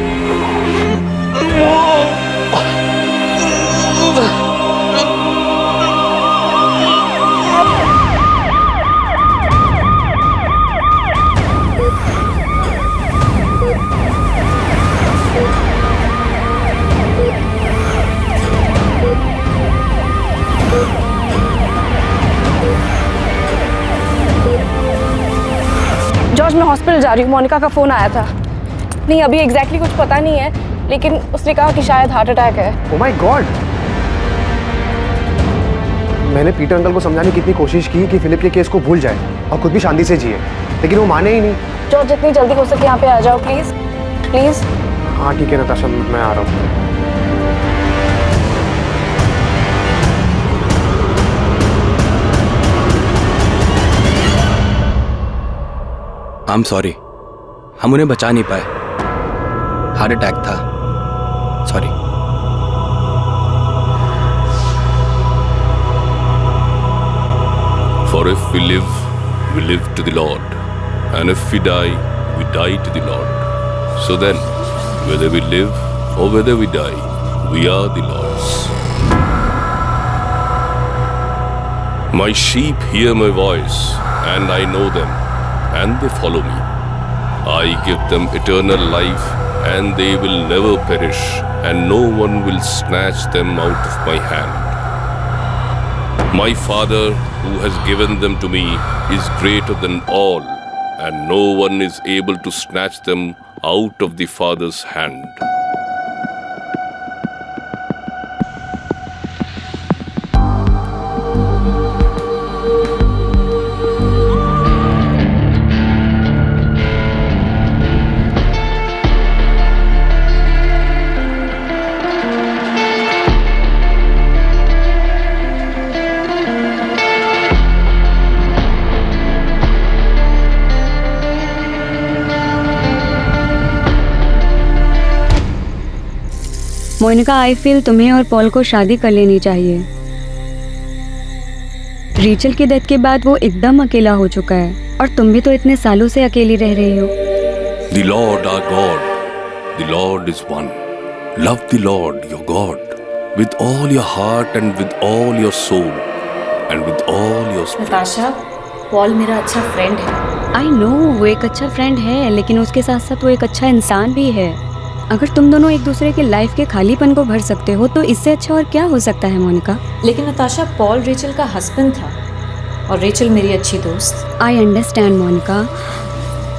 आज मैं हॉस्पिटल जा रही हूँ, मोनिका का फ़ोन आया था। नहीं अभी एग्जैक्टली कुछ पता नहीं है, लेकिन उसने कहा कि शायद हार्ट अटैक है। Oh my God! मैंने पीटर अंकल को समझाने की इतनी कोशिश की कि फिलिप के केस को भूल जाए और खुद भी शांति से जिए, लेकिन वो माने ही नहीं। जो जितनी जल्दी हो सके यहाँ पे आ जाओ प्लीज प्लीज। हाँ ठीक है नताशा, मैं आ रहा हूँ। आई एम सॉरी, हम उन्हें बचा नहीं पाए, हार्ट अटैक था, sorry. For if we live to the Lord, and if we die to the Lord. So then, whether we live or whether we die, we are the Lord's. My sheep hear my voice, and I know them, and they follow me. I give them eternal life, and they will never perish, and no one will snatch them out of my hand. My Father, who has given them to me, is greater than all, and no one is able to snatch them out of the Father's hand. Monica, I feel तुम्हें और पॉल को शादी कर लेनी चाहिए। रीचल की डेथ के बाद वो एकदम अकेला हो चुका है, और तुम भी तो इतने सालों से अकेली रह रही हो। The Lord our God, the Lord is one. Love the Lord your God with all your heart and with all your soul and with all your spirit. Natasha, Paul मेरा अच्छा फ्रेंड है। आई नो वो एक अच्छा फ्रेंड है, लेकिन उसके साथ साथ वो एक अच्छा इंसान भी है। अगर तुम दोनों एक दूसरे के लाइफ के खालीपन को भर सकते हो तो इससे अच्छा और क्या हो सकता है मोनिका। लेकिन नताशा, पॉल रेचल का हस्बैंड था और रेचल मेरी अच्छी दोस्त। आई अंडरस्टैंड मोनिका,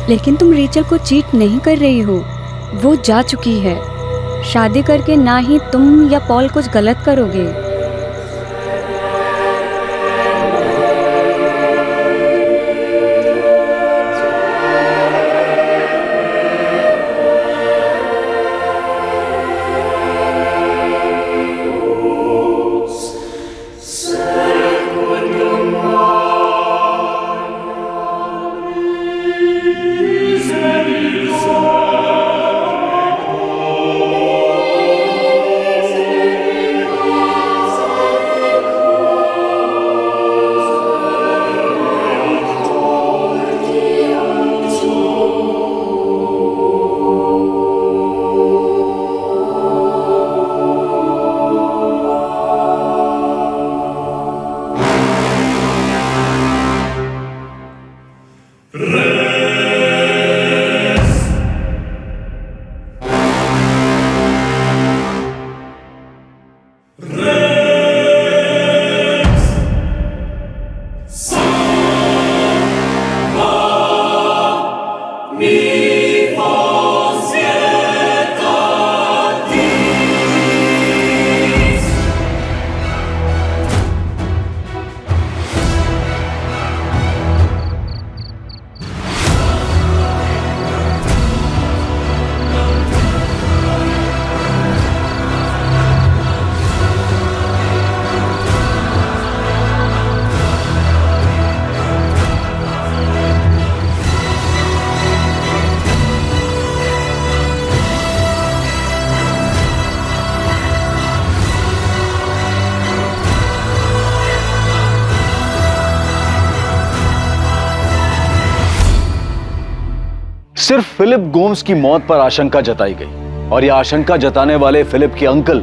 लेकिन तुम रेचल को चीट नहीं कर रही हो, वो जा चुकी है। शादी करके ना ही तुम या पॉल कुछ गलत करोगे। सिर्फ फिलिप गोम्स की मौत पर आशंका जताई गई, और यह आशंका जताने वाले फिलिप के अंकल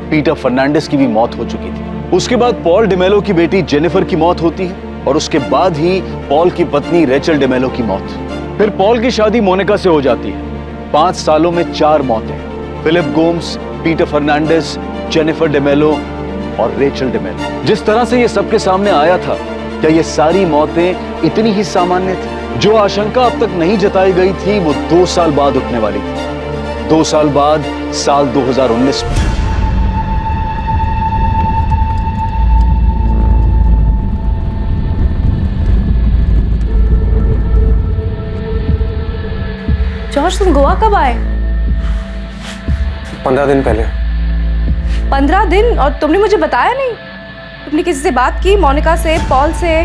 पीटर फर्नांडिस की भी मौत हो चुकी थी। उसके बाद पॉल डिमेलो की बेटी जेनिफर की मौत होती है, और उसके बाद ही पॉल की पत्नी रेचल डिमेलो की मौत। फिर पॉल की शादी मोनिका से हो जाती है। 5 सालों में 4 मौतें। Philip Gomes, Peter Fernandes, Jennifer D'Mello और रेचल डिमेलो। जिस तरह से ये सबके सामने आया था, क्या ये सारी मौतें इतनी ही सामान्य थी? जो आशंका अब तक नहीं जताई गई थी वो 2 साल बाद उठने वाली थी। 2 साल बाद साल 2019 में। जॉर्ज, तुम गोवा कब आए? 15 दिन पहले। 15 दिन? और तुमने मुझे बताया नहीं? तुमने किसी से बात की? मोनिका से, पॉल से?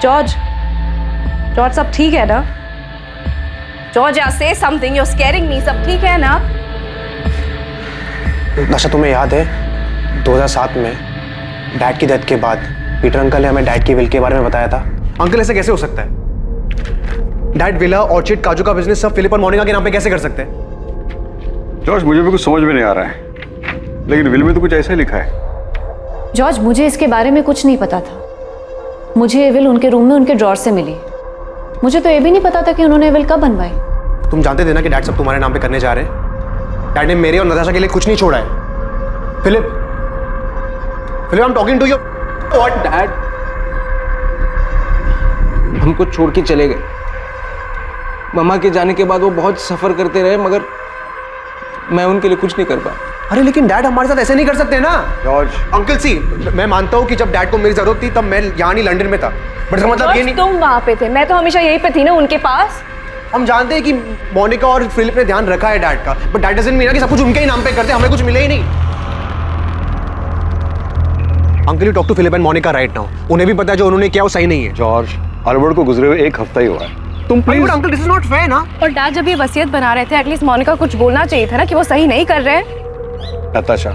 जॉर्ज, जॉर्ज सब ठीक है ना? George, say something, you are scaring me. सब ठीक है ना? अच्छा, तुम्हें याद है 2007 में डैड की डेथ के बाद पीटर अंकल ने हमें डैड की विल के बारे में बताया था? अंकल, ऐसे कैसे हो सकता है? डैड विला, ऑर्चिड, काजू का बिजनेस सब फिलिप और मोनिका के नाम पे कैसे कर सकते हैं? जॉर्ज, मुझे भी कुछ समझ में नहीं आ रहा है, लेकिन विल में तो कुछ ऐसा ही लिखा है। जॉर्ज, मुझे इसके बारे में कुछ नहीं पता था। मुझे ये विल उनके रूम में उनके ड्रॉर से मिली। मुझे तो ये भी नहीं पता था कि उन्होंने विल कब बनवाई। तुम जानते थे ना कि डैड सब तुम्हारे नाम पे करने जा रहे हैं? डैड ने मेरे और नताशा के लिए कुछ नहीं छोड़ा है। Philip, Philip, I am talking to you. What? Dad हमको छोड़ के चले गए। मम्मा के जाने के बाद वो बहुत सफर करते रहे, मगर मैं उनके लिए कुछ नहीं कर पाया। अरे लेकिन डैड हमारे साथ ऐसे नहीं कर सकते ना। जॉर्ज, अंकल सी, मैं मानता हूँ कि जब डैड को मेरी जरूरत थी तब मैं यहाँ नहीं लंदन में था, बट इसका मतलब ये नहीं। तुम वहां पे थे, मैं तो हमेशा यहीं पे थी ना, उनके पास। हम जानते हैं कि मोनिका और फिलिप ने ध्यान रखा है डैड का, बट डैड डजंट मीन कि सब कुछ उनके ही नाम पे करते, हमें कुछ मिले ही नहीं। Uncle, you talk to Philip and Monica right now. उन्हें भी पता है जो उन्होंने किया वो सही नहीं है। जॉर्ज, अल्बर्ट को गुजरे हुए 1 हफ्ता ही हुआ है। तुम please. Uncle, this is not fair ना। और डैड जब ये वसीयत बना रहे थे, एटलीस्ट मोनिका कुछ बोलना चाहिए था ना कि वो सही नहीं कर रहे हैं। नताशा,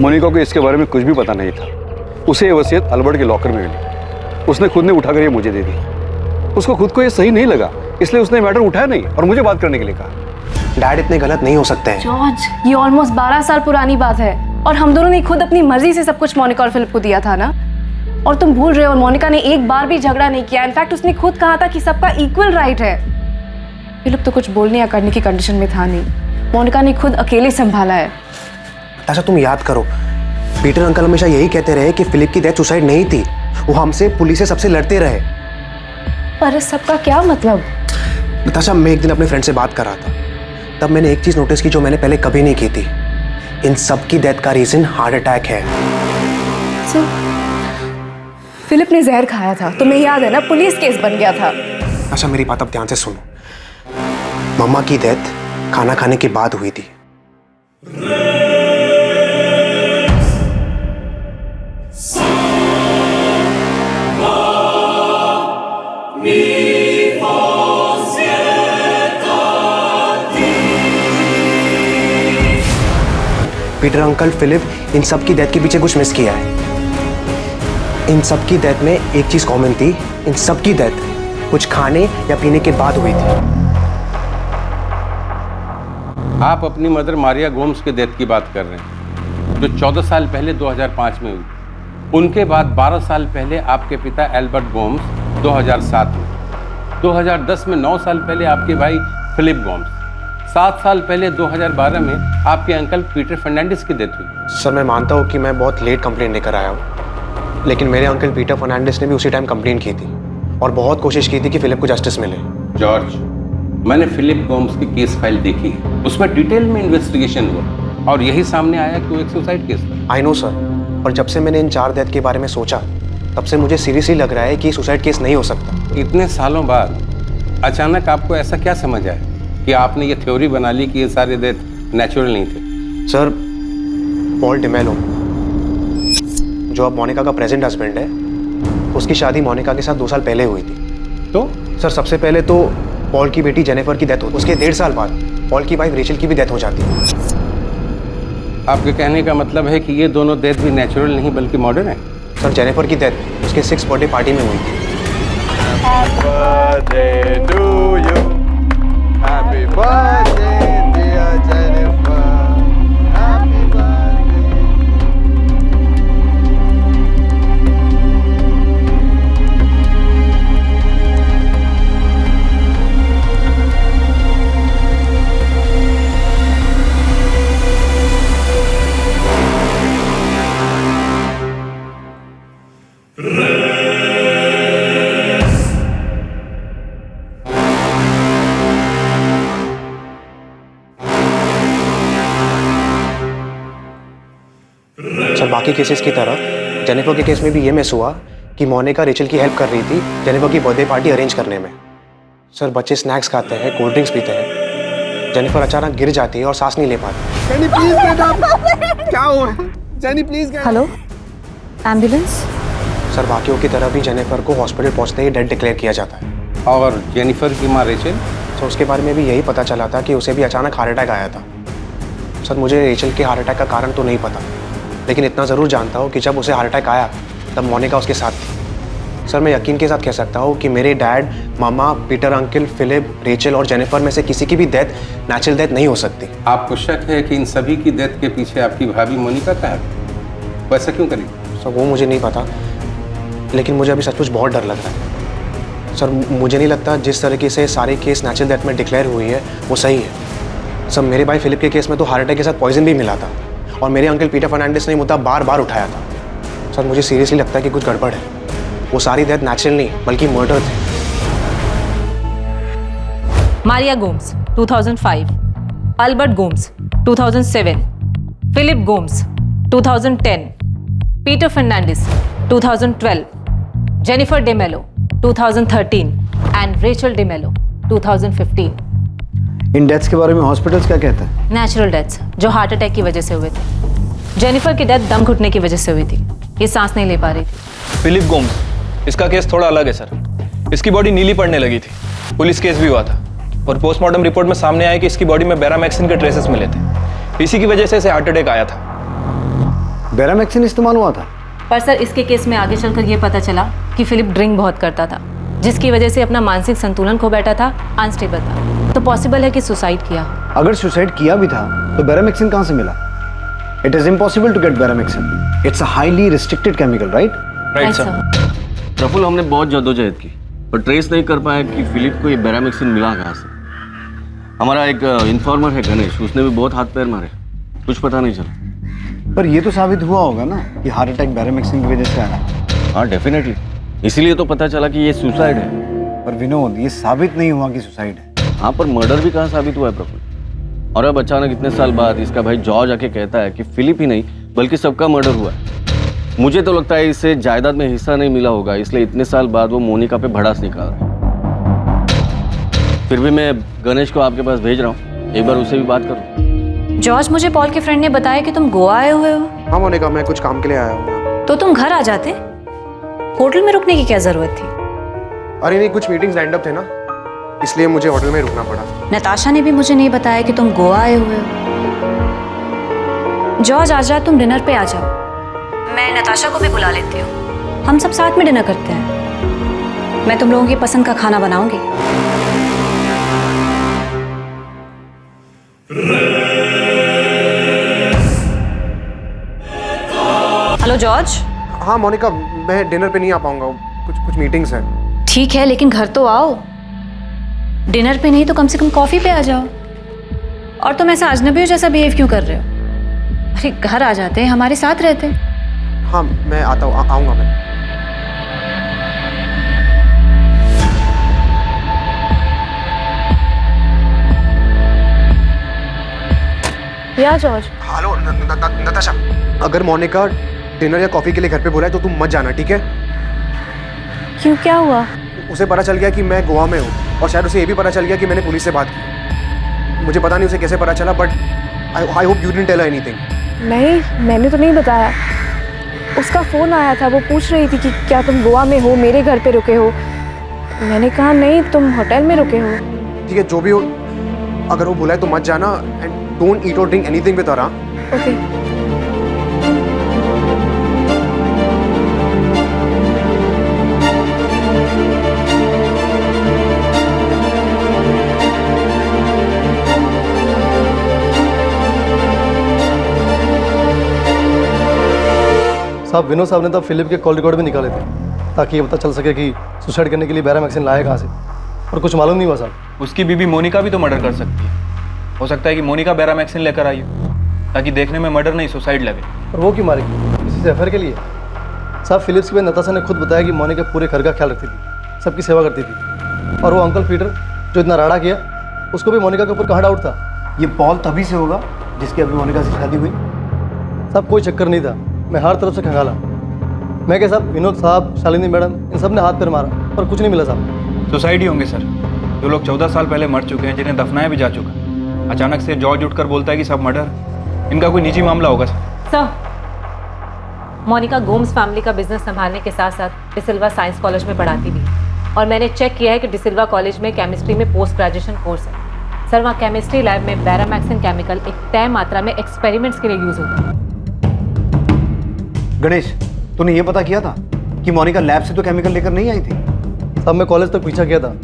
मोनिका को इसके बारे में कुछ भी पता नहीं था। उसे ये वसीयत अल्बर्ट के लॉकर में मिली। उसने खुद ने उठाकर ये मुझे दे दी। उसको खुद को ये सही नहीं लगा, इसलिए उसने मैटर उठाया नहीं और मुझे बात करने के लिए कहा। डैड इतने गलत नहीं हो सकते हैं। जॉर्ज, ये ऑलमोस्ट 12 साल पुरानी बात है और हम दोनों ने खुद अपनी मर्जी से सब कुछ मोनिका और फिलिप को दिया था ना। और तुम भूल रहे हो, मोनिका ने एक बार भी झगड़ा नहीं किया। इनफैक्ट उसने खुद कहा था कि सबका इक्वल राइट है। फिलिप तो कुछ बोलने या करने की कंडीशन में था नहीं। मोनिका ने खुद अकेले संभाला है। अच्छा, तुम याद करो, पीटर अंकल हमेशा यही कहते रहे कि फिलिप की डेथ सुसाइड नहीं थी, वो हमसे, पुलिस से, सबसे लड़ते रहे। पर इस सबका क्या मतलब? नताशा, मैं एक दिन अपने फ्रेंड से बात कर रहा था, तब मैंने एक चीज नोटिस की जो मैंने पहले कभी नहीं की थी। इन सब की डेथ का रीजन हार्ट अटैक है। फिलिप ने जहर खाया था, तुम्हें याद है ना? पुलिस केस बन गया था। अच्छा, मेरी बात अब ध्यान से सुनो। मम्मा की डेथ खाना खाने के बाद हुई थी। पीटर अंकल, फिलिप, इन सब की डेथ के पीछे कुछ मिस किया है। इन सब की डेथ में एक चीज कॉमन थी, इन सब की डेथ कुछ खाने या पीने के बाद हुई थी। आप अपनी मदर मारिया गोम्स के डेथ की बात कर रहे हैं, जो 14 साल पहले 2005 में हुई। उनके बाद 12 साल पहले आपके पिता एल्बर्ट गोम्स 2007 में, 2010 में 9 साल पहले आपके भाई फिलिप गोम्स, 7 साल पहले 2012 में आपके अंकल पीटर फर्नांडिस की डेथ हुई। सर, मैं मानता हूँ कि मैं बहुत लेट कंप्लेंट लेकर आया हूँ, लेकिन मेरे अंकल पीटर फर्नांडिस ने भी उसी टाइम कंप्लेंट की थी और बहुत कोशिश की थी कि फिलिप को जस्टिस मिले। जॉर्ज, मैंने फिलिप गोम्स की केस फाइल देखी है, उसमें डिटेल में इन्वेस्टिगेशन हुआ और यही सामने आया कि वो एक सुसाइड केस था। आई नो सर, और जब से मैंने इन 4 डेथ के बारे में सोचा, तब से मुझे सीरियसली लग रहा है कि सुसाइड केस नहीं हो सकता। इतने सालों बाद अचानक आपको ऐसा क्या समझ आया कि आपने ये थ्योरी बना ली कि ये सारे डेथ नेचुरल नहीं थे? सर, पॉल डिमेलो, जो अब मोनिका का प्रेजेंट हस्बैंड है, उसकी शादी मोनिका के साथ 2 साल पहले हुई थी। तो सर, सबसे पहले तो पॉल की बेटी जेनिफर की डेथ होती, उसके 1.5 साल बाद पॉल की वाइफ रेचल की भी डेथ हो जाती है। आपके कहने का मतलब है कि ये दोनों डेथ भी नेचुरल नहीं बल्कि मॉडर्न है? सर, जेनिफर की डेथ उसके 6th बर्थडे पार्टी में हुई थी। बाकी केसेस की तरह जेनिफर के केस में भी ये मिस हुआ कि मोनिका रेचल की हेल्प कर रही थी जेनिफर की बर्थडे पार्टी अरेंज करने में। सर बच्चे स्नैक्स खाते हैं, कोल्ड ड्रिंक्स पीते हैं, जेनिफर अचानक गिर जाती है और सांस नहीं ले पाती। जेनी प्लीज बेटा, क्या हुआ? Jenny please. Hello, ambulance. Sir बाकियों की तरह भी जेनिफर को हॉस्पिटल पहुंचते ही डेड डिक्लेयर किया जाता है। और जेनिफर की माँ रेचल? तो उसके बारे में भी यही पता चला था कि उसे भी अचानक हार्ट अटैक आया था। सर मुझे रेचल के हार्ट अटैक का कारण तो नहीं पता, लेकिन इतना ज़रूर जानता हूँ कि जब उसे हार्ट अटैक आया तब मोनिका उसके साथ थी। सर मैं यकीन के साथ कह सकता हूँ कि मेरे डैड, मामा, पीटर अंकल, फिलिप, रेचल और जेनिफर में से किसी की भी डेथ नेचुरल डेथ नहीं हो सकती। आपको शक है कि इन सभी की डेथ के पीछे आपकी भाभी मोनिका का है? वैसा क्यों करी? सर वो मुझे नहीं पता, लेकिन मुझे अभी सचमुच बहुत डर लग रहा है। सर मुझे नहीं लगता जिस तरीके से सारे केस नेचुरल डेथ में डिक्लेयर हुई है वो सही है। सर मेरे भाई फिलिप के केस में तो हार्ट अटैक के साथ पॉइजन भी मिला था और मेरे अंकल पीटर फर्नांडिस ने मुद्दा बार बार उठाया था। सर मुझे सीरियसली लगता है कि कुछ गड़बड़ है। वो सारी डेथ नेचुरल नहीं बल्कि मर्डर थे। Maria Gomes 2005, Albert Gomes 2007, Philip Gomes 2010, Peter Fernandes 2012, Jennifer DeMello 2013 and Rachel DeMello 2015। इन डेथ्स के बारे में हॉस्पिटल्स क्या कहते हैं? नेचुरल डेथ्स जो हार्ट अटैक की वजह से हुए थे। जेनिफर की डेथ दम घुटने की वजह से हुई थी, ये सांस नहीं ले पा रही थी। फिलिप गोम्स, इसका केस थोड़ा अलग है सर। इसकी बॉडी नीली पड़ने लगी थी, पुलिस केस भी हुआ था और पोस्टमार्टम रिपोर्ट में सामने आया कि इसकी बॉडी में बेरामैक्सिन के ट्रेसेस मिले थे। इसी की वजह से इसे हार्ट अटैक आया था। बेरामैक्सिन इस्तेमाल हुआ था? पर सर इसके केस में आगे चलकर ये पता चला कि फिलिप ड्रिंक बहुत करता था, जिसकी वजह से अपना मानसिक संतुलन खो बैठा था, अनस्टेबल था। तो पॉसिबल है कि सुसाइड किया। अगर सुसाइड किया भी था तो बेरामैक्सिन कहाँ से मिला? It is impossible to get Beramaxin. It's a highly restricted chemical, right? Right sir. Praful, हमने बहुत जद्दोजहद की पर ट्रेस नहीं कर पाया कि फिलिप को ये बेरामैक्सिन मिला कहाँ से। हमारा एक इन्फॉर्मर है गणेश, उसने भी बहुत हाथ पैर मारे, कुछ पता नहीं चला। पर ये तो साबित हुआ होगा ना कि हार्ट अटैक बेरामैक्सिन की वजह से आया। हाँ डेफिनेटली, इसीलिए तो पता चला कि ये सुसाइड है। पर विनोद, ये साबित नहीं हुआ कि सुसाइड है। हाँ पर मर्डर भी कहाँ साबित हुआ है प्रफुल्ल? और अब अचानक इतने साल बाद इसका भाई जॉर्ज आके कहता है कि फिलिप ही नहीं बल्कि सबका मर्डर हुआ है। मुझे तो लगता है इसे जायदाद में हिस्सा नहीं मिला होगा, इसलिए इतने साल बाद वो मोनिका पे भड़ास निकाल रहा है। फिर भी मैं गणेश को आपके पास भेज रहा हूँ, एक बार उससे भी बात करो। जॉर्ज, मुझे पॉल के फ्रेंड ने बताया कि तुम गोवा आए हुए हो। हाँ मोनिका, मैं कुछ काम के लिए आया हूँ। तो तुम घर आ जाते, होटल में रुकने की क्या जरूरत थी? अरे नहीं, कुछ मीटिंग्स लाइंड अप थे ना, इसलिए मुझे होटल में रुकना पड़ा। नताशा ने भी मुझे नहीं बताया कि तुम गोवा आए हुए हो। जॉर्ज आज रात तुम डिनर पे आ जाओ, मैं नताशा को भी बुला लेती हूँ, हम सब साथ में डिनर करते हैं। मैं तुम लोगों की पसंद का खाना बनाऊंगी। Hello George. हाँ मोनिका, मैं डिनर पे नहीं आ पाऊंगा, कुछ मीटिंग्स हैं। ठीक है, लेकिन घर तो आओ। डिनर पे नहीं तो कम से कम कॉफी पे आ जाओ। और तुम ऐसा अजनबियों जैसा बिहेव क्यों कर रहे हो? अरे घर आ जाते, हमारे साथ रहते। हाँ मैं आता हूँ, आऊँगा मैं। या जॉर्ज। हेलो नताशा, अगर मोनिका डिनर या कॉफी के लिए घर पे बुलाए तो तुम मत जाना, ठीक है? क्यों, क्या हुआ? उसे पता चल गया कि मैं गोवा में हूँ और शायद उसे ये भी पता चल गया कि मैंने पुलिस से बात की। मुझे पता नहीं उसे कैसे पता चला, but I hope you didn't tell her anything. नहीं, मैंने तो नहीं बताया। उसका फ़ोन आया था, वो पूछ रही थी कि क्या तुम गोवा में हो, मेरे घर पे रुके हो। मैंने कहा नहीं, तुम होटल में रुके हो। ठीक है, जो भी हो, अगर वो बुलाए तो मत जाना एंड डोंट ईट और drink anything with her. Okay. साहब, विनोद साहब ने तो फिलिप के कॉल रिकॉर्ड भी निकाले थे ताकि ये पता चल सके कि सुसाइड करने के लिए बेरामैक्सिन लाया कहाँ से, और कुछ मालूम नहीं हुआ साहब। उसकी बीबी मोनिका भी तो मर्डर कर सकती है। हो सकता है कि मोनिका बेरामैक्सिन लेकर आई हो ताकि देखने में मर्डर नहीं सुसाइड लगे। और वो क्यों मारेगी? किसी से अफेयर के लिए? साहब, फिलिप्स की नताशा ने खुद बताया कि मोनिका पूरे घर का ख्याल रखती थी, सबकी सेवा करती थी। और वो अंकल पीटर जो इतना राड़ा किया, उसको भी मोनिका के ऊपर कहाँ डाउट था? ये पॉल तभी से होगा जिसकी अभी मोनिका से शादी हुई। साहब, कोई चक्कर नहीं था, मैं हर तरफ से खंगाला। मैं क्या साहब, विनोद साहब, शालिनी मैडम, इन सब ने हाथ पैर मारा पर कुछ नहीं मिला साहब। सुसाइड ही होंगे सर। जो लोग 14 साल पहले मर चुके हैं, जिन्हें दफनाया भी जा चुका। अचानक से जॉर्ज उठकर बोलता है कि सब मर्डर। इनका कोई निजी मामला होगा sir. Sir, Monica Gomes family का बिजनेस संभालने के साथ साथ डिसिल्वा साइंस कॉलेज में पढ़ाती भी है और मैंने चेक किया है कि डिसिल्वा कॉलेज में केमिस्ट्री में पोस्ट ग्रेजुएशन कोर्स है। सर, वहाँ केमिस्ट्री लैब में बैरामैक्सिन केमिकल एक तय मात्रा में एक्सपेरिमेंट्स के लिए यूज होता है। गणेश, तूने ये पता किया था कि मोनिका लैब से तो केमिकल लेकर नहीं आई थी? साहब, मैं कॉलेज तक पीछा किया था,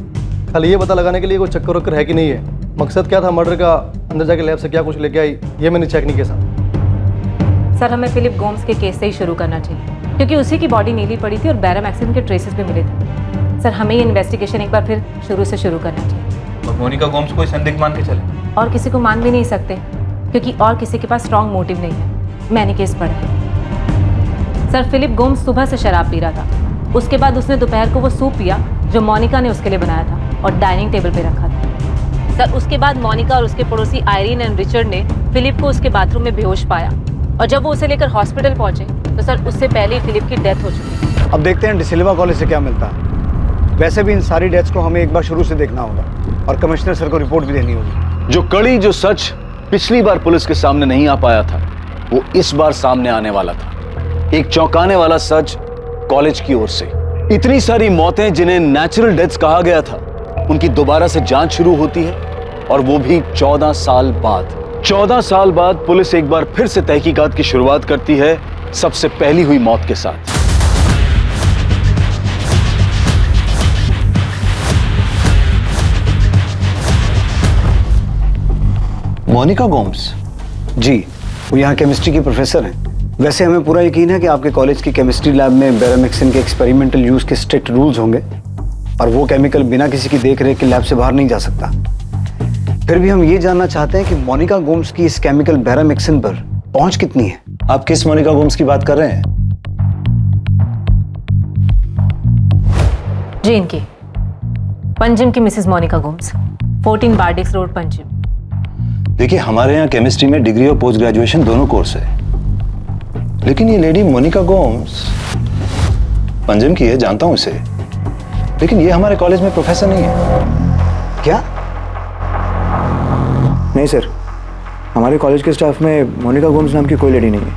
खाली ये पता लगाने के लिए कोई चक्कर वक्कर है कि नहीं है। मकसद क्या था मर्डर का, अंदर जाके लैब से क्या कुछ लेके आई, ये मैंने चेक नहीं किया साहब। सर, हमें फिलिप गोम्स के केस से ही शुरू करना चाहिए क्योंकि उसी की बॉडी नीली पड़ी थी और बैरामैक्सिन के ट्रेसेस भी मिले थे। सर, हमें ये इन्वेस्टिगेशन एक बार फिर शुरू से शुरू करना चाहिए। और मोनिका गोम्स को संदिग्ध मान के चले? और किसी को मान भी नहीं सकते क्योंकि और किसी के पास स्ट्रॉन्ग मोटिव नहीं है। मैंने केस पढ़ा है। सर, फिलिप गोम्स सुबह से शराब पी रहा था। उसके बाद उसने दोपहर को वो सूप पिया जो मोनिका ने उसके लिए बनाया था और डाइनिंग टेबल पे रखा था। सर, उसके बाद मोनिका और उसके पड़ोसी आयरीन एंड रिचर्ड ने फिलिप को उसके बाथरूम में बेहोश पाया और जब वो उसे लेकर हॉस्पिटल पहुंचे तो सर उससे पहले ही फिलिप की डेथ हो चुकी थी। अब देखते हैं डिसिल्वा कॉलेज से क्या मिलता है। वैसे भी इन सारी डेथ्स को हमें एक बार शुरू से देखना होगा और कमिश्नर सर को रिपोर्ट भी देनी होगी। जो सच पिछली बार पुलिस के सामने नहीं आ पाया था, वो इस बार सामने आने वाला था। एक चौंकाने वाला सच कॉलेज की ओर से। इतनी सारी मौतें जिन्हें नेचुरल डेथ्स कहा गया था, उनकी दोबारा से जांच शुरू होती है और वो भी 14 साल बाद। 14 साल बाद पुलिस एक बार फिर से तहकीकात की शुरुआत करती है, सबसे पहली हुई मौत के साथ। मोनिका गोम्स? जी, वो यहाँ केमिस्ट्री की प्रोफेसर हैं। वैसे हमें पूरा यकीन है कि आपके कॉलेज की केमिस्ट्री लैब में बैरामैक्सिन के एक्सपेरिमेंटल यूज के स्ट्रिक्ट रूल्स होंगे और वो केमिकल बिना किसी की देखरेख के लैब से बाहर नहीं जा सकता। फिर भी हम ये जानना चाहते हैं कि मोनिका गोम्स की इस केमिकल बैरामैक्सिन पर पहुंच कितनी है? आप किस मोनिका गोम्स की बात कर रहे हैं? जी, इनकी पंजिम की मिसेस मोनिका गोम्स, 14 बार्डिक्स रोड, पंजिम। देखिए, हमारे यहाँ केमिस्ट्री में डिग्री और पोस्ट ग्रेजुएशन दोनों कोर्स है, लेकिन ये लेडी मोनिका गोम्स पंजिम की है, जानता हूं इसे, लेकिन ये हमारे कॉलेज में प्रोफेसर नहीं है। क्या? नहीं सर, हमारे कॉलेज के स्टाफ में मोनिका गोम्स नाम की कोई लेडी नहीं है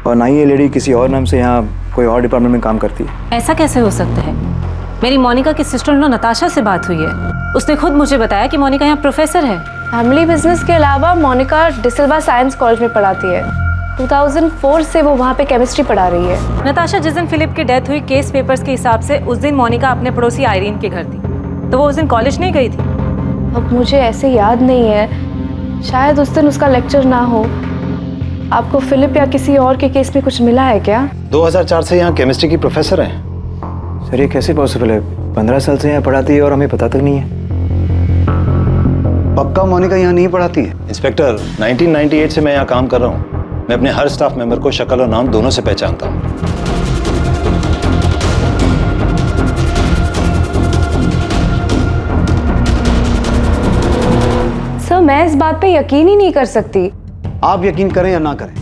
और ना ही ये लेडी किसी और नाम से यहाँ कोई और डिपार्टमेंट में काम करती है। ऐसा कैसे हो सकता है? मेरी मोनिका की सिस्टर इन लॉ नताशा से बात हुई है। उसने खुद मुझे बताया कि मोनिका यहाँ प्रोफेसर है। फैमिली बिजनेस के अलावा मोनिका डिसिल्वा साइंस कॉलेज में पढ़ाती है। 2004 से वो वहाँ पे केमिस्ट्री पढ़ा रही है। नताशा, जिस दिन फिलिप की डेथ हुई, केस पेपर्स के हिसाब से उस दिन मोनिका अपने पड़ोसी आयरीन के घर थी, तो वो उस दिन कॉलेज नहीं गई थी। अब मुझे ऐसे याद नहीं है, शायद उस दिन उसका लेक्चर ना हो। आपको फिलिप या किसी और के केस में कुछ मिला है क्या? 2004 से यहाँ केमिस्ट्री की प्रोफेसर है। सर, ये कैसे पॉसिबल है? 15 साल से यहाँ पढ़ाती है और हमें पता तक नहीं है। पक्का मोनिका यहाँ नहीं पढ़ाती है? इंस्पेक्टर, 1998 से मैं यहाँ काम कर रहा हूँ। मैं अपने हर स्टाफ मेंबर को शक्ल और नाम दोनों से पहचानता हूँ। सर, मैं इस बात पे यकीन ही नहीं कर सकती। आप यकीन करें या ना करें,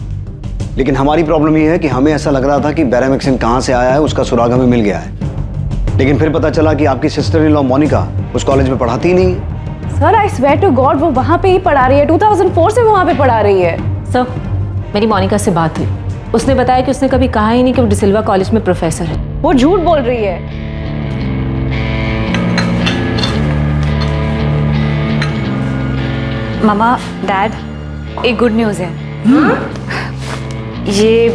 लेकिन हमारी प्रॉब्लम ये है कि हमें ऐसा लग रहा था कि बैरामैक्सिन कहाँ से आया है उसका सुराग हमें मिल गया है, लेकिन फिर पता चला कि आपकी सिस्टर इन लॉ मोनिका उस कॉलेज में पढ़ाती ही नहीं है। Sir, I swear to God, वो वहाँ पे ही पढ़ा रही है। 2004 से वो वहाँ पे पढ़ा रही है। सर, मेरी मोनिका से बात हुई, उसने बताया कि उसने कभी कहा ही नहीं कि वो डिसिल्वा कॉलेज में प्रोफेसर है। वो झूठ बोल रही है। मामा, डैड, एक गुड न्यूज़ है। ये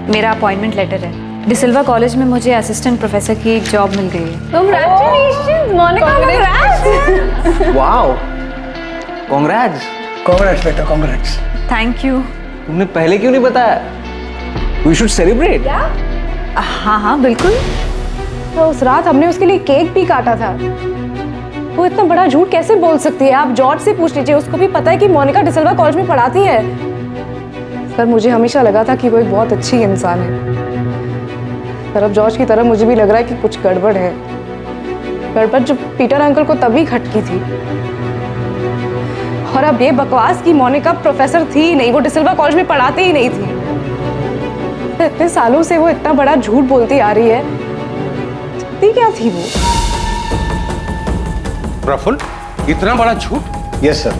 मेरा अपॉइंटमेंट लेटर है। डिसिल्वा कॉलेज में मुझे असिस्टेंट प्रोफेसर की एक जॉब मिल गई है। Congratulations, Monica, congrats! Wow, congrats. Congrats बेटा, कांग्रेट्स। Thank you. तुमने पहले क्यों नहीं बताया? We should celebrate। हाँ हाँ, बिल्कुल। तो उस रात हमने उसके लिए केक भी काटा था। वो इतना बड़ा झूठ कैसे बोल सकती है? आप जॉर्ज से पूछ लीजिए, उसको भी पता है कि मोनिका डिसिल्वा कॉलेज में पढ़ाती है। सर, मुझे हमेशा लगा था कि वो एक बहुत अच्छी इंसान है, पर अब जॉर्ज की तरह मुझे भी लग रहा है कि कुछ गड़बड़ है। गड़बड़ जो पीटर अंकल को तभी खटकी थी, और अब ये बकवास कि मोनिका प्रोफेसर थी ही नहीं, वो डिसिल्वा कॉलेज में पढ़ाती ही नहीं थी। इतने सालों से वो इतना बड़ा झूठ बोलती आ रही है, चाहती क्या थी वो? प्रफुल्ल, इतना बड़ा झूठ? यस सर,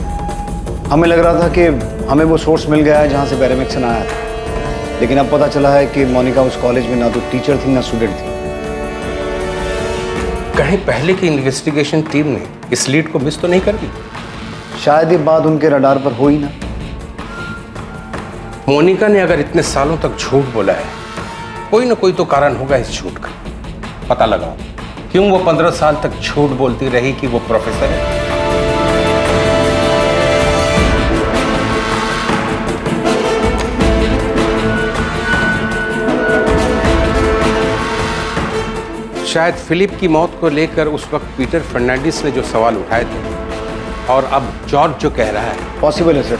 हमें लग रहा था कि हमें वो सोर्स मिल गया है जहाँ से बैरामिक्सन आया था, लेकिन अब पता चला है कि मोनिका उस कॉलेज में ना तो टीचर थी ना स्टूडेंट थी। कहीं पहले की इन्वेस्टिगेशन टीम ने इस लीड को मिस तो नहीं कर दी? शायद ये बात उनके रडार पर हो ही ना। मोनिका ने अगर इतने सालों तक झूठ बोला है, कोई ना कोई तो कारण होगा इस झूठ का। पता लगाओ क्यों वो 15 साल तक झूठ बोलती रही कि वो प्रोफेसर है। शायद फिलिप की मौत को लेकर उस वक्त पीटर फर्नांडिस ने जो सवाल उठाए थे, और अब जॉर्ज जो कह रहा है, पॉसिबल है सर।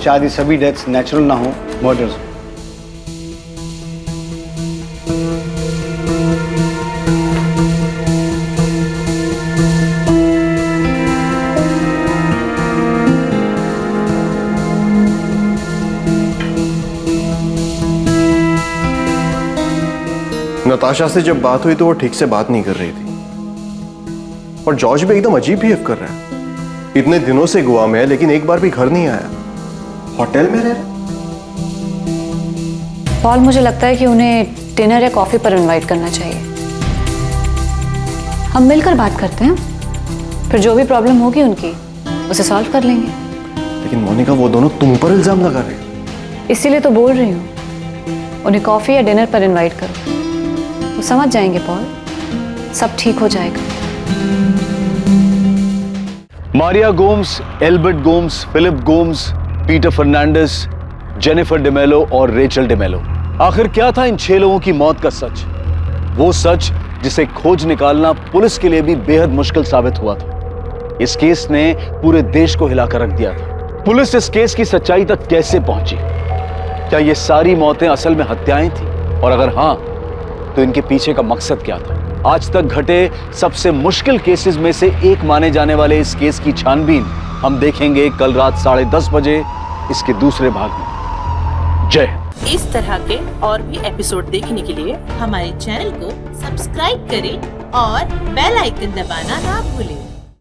शायद ये सभी डेथ्स नेचुरल ना हो, मर्डर्स हो। नताशा से जब बात हुई तो वो ठीक से बात नहीं कर रही थी, और जॉर्ज भी एकदम अजीब बिहेव कर रहा है। इतने दिनों से गोवा में है लेकिन एक बार भी घर नहीं आया, होटल में रह रहा। पॉल, मुझे लगता है कि उन्हें डिनर या कॉफी पर इनवाइट करना चाहिए। हम मिलकर बात करते हैं, फिर जो भी प्रॉब्लम होगी उनकी उसे सॉल्व कर लेंगे। लेकिन मोनिका, वो दोनों तुम पर इल्जाम लगा रहे हैं। इसीलिए तो बोल रही हूँ, उन्हें कॉफी या डिनर पर इनवाइट करो, वो समझ जाएंगे पॉल, सब ठीक हो जाएगा। Maria Gomes, Albert Gomes, Philip Gomes, Peter Fernandes, Jennifer DeMello और रेचल डेमेलो। आखिर क्या था इन 6 लोगों की मौत का सच? वो सच जिसे खोज निकालना पुलिस के लिए भी बेहद मुश्किल साबित हुआ था। इस केस ने पूरे देश को हिलाकर रख दिया था। पुलिस इस केस की सच्चाई तक कैसे पहुंची? क्या ये सारी मौतें असल में हत्याएं थी? और अगर हां, तो इनके पीछे का मकसद क्या था? आज तक घटे सबसे मुश्किल केसेस में से एक माने जाने वाले इस केस की छानबीन हम देखेंगे कल रात 10:30 बजे इसके दूसरे भाग में। जय हिंद। इस तरह के और भी एपिसोड देखने के लिए हमारे चैनल को सब्सक्राइब करें और बेल आइकन दबाना ना भूलें।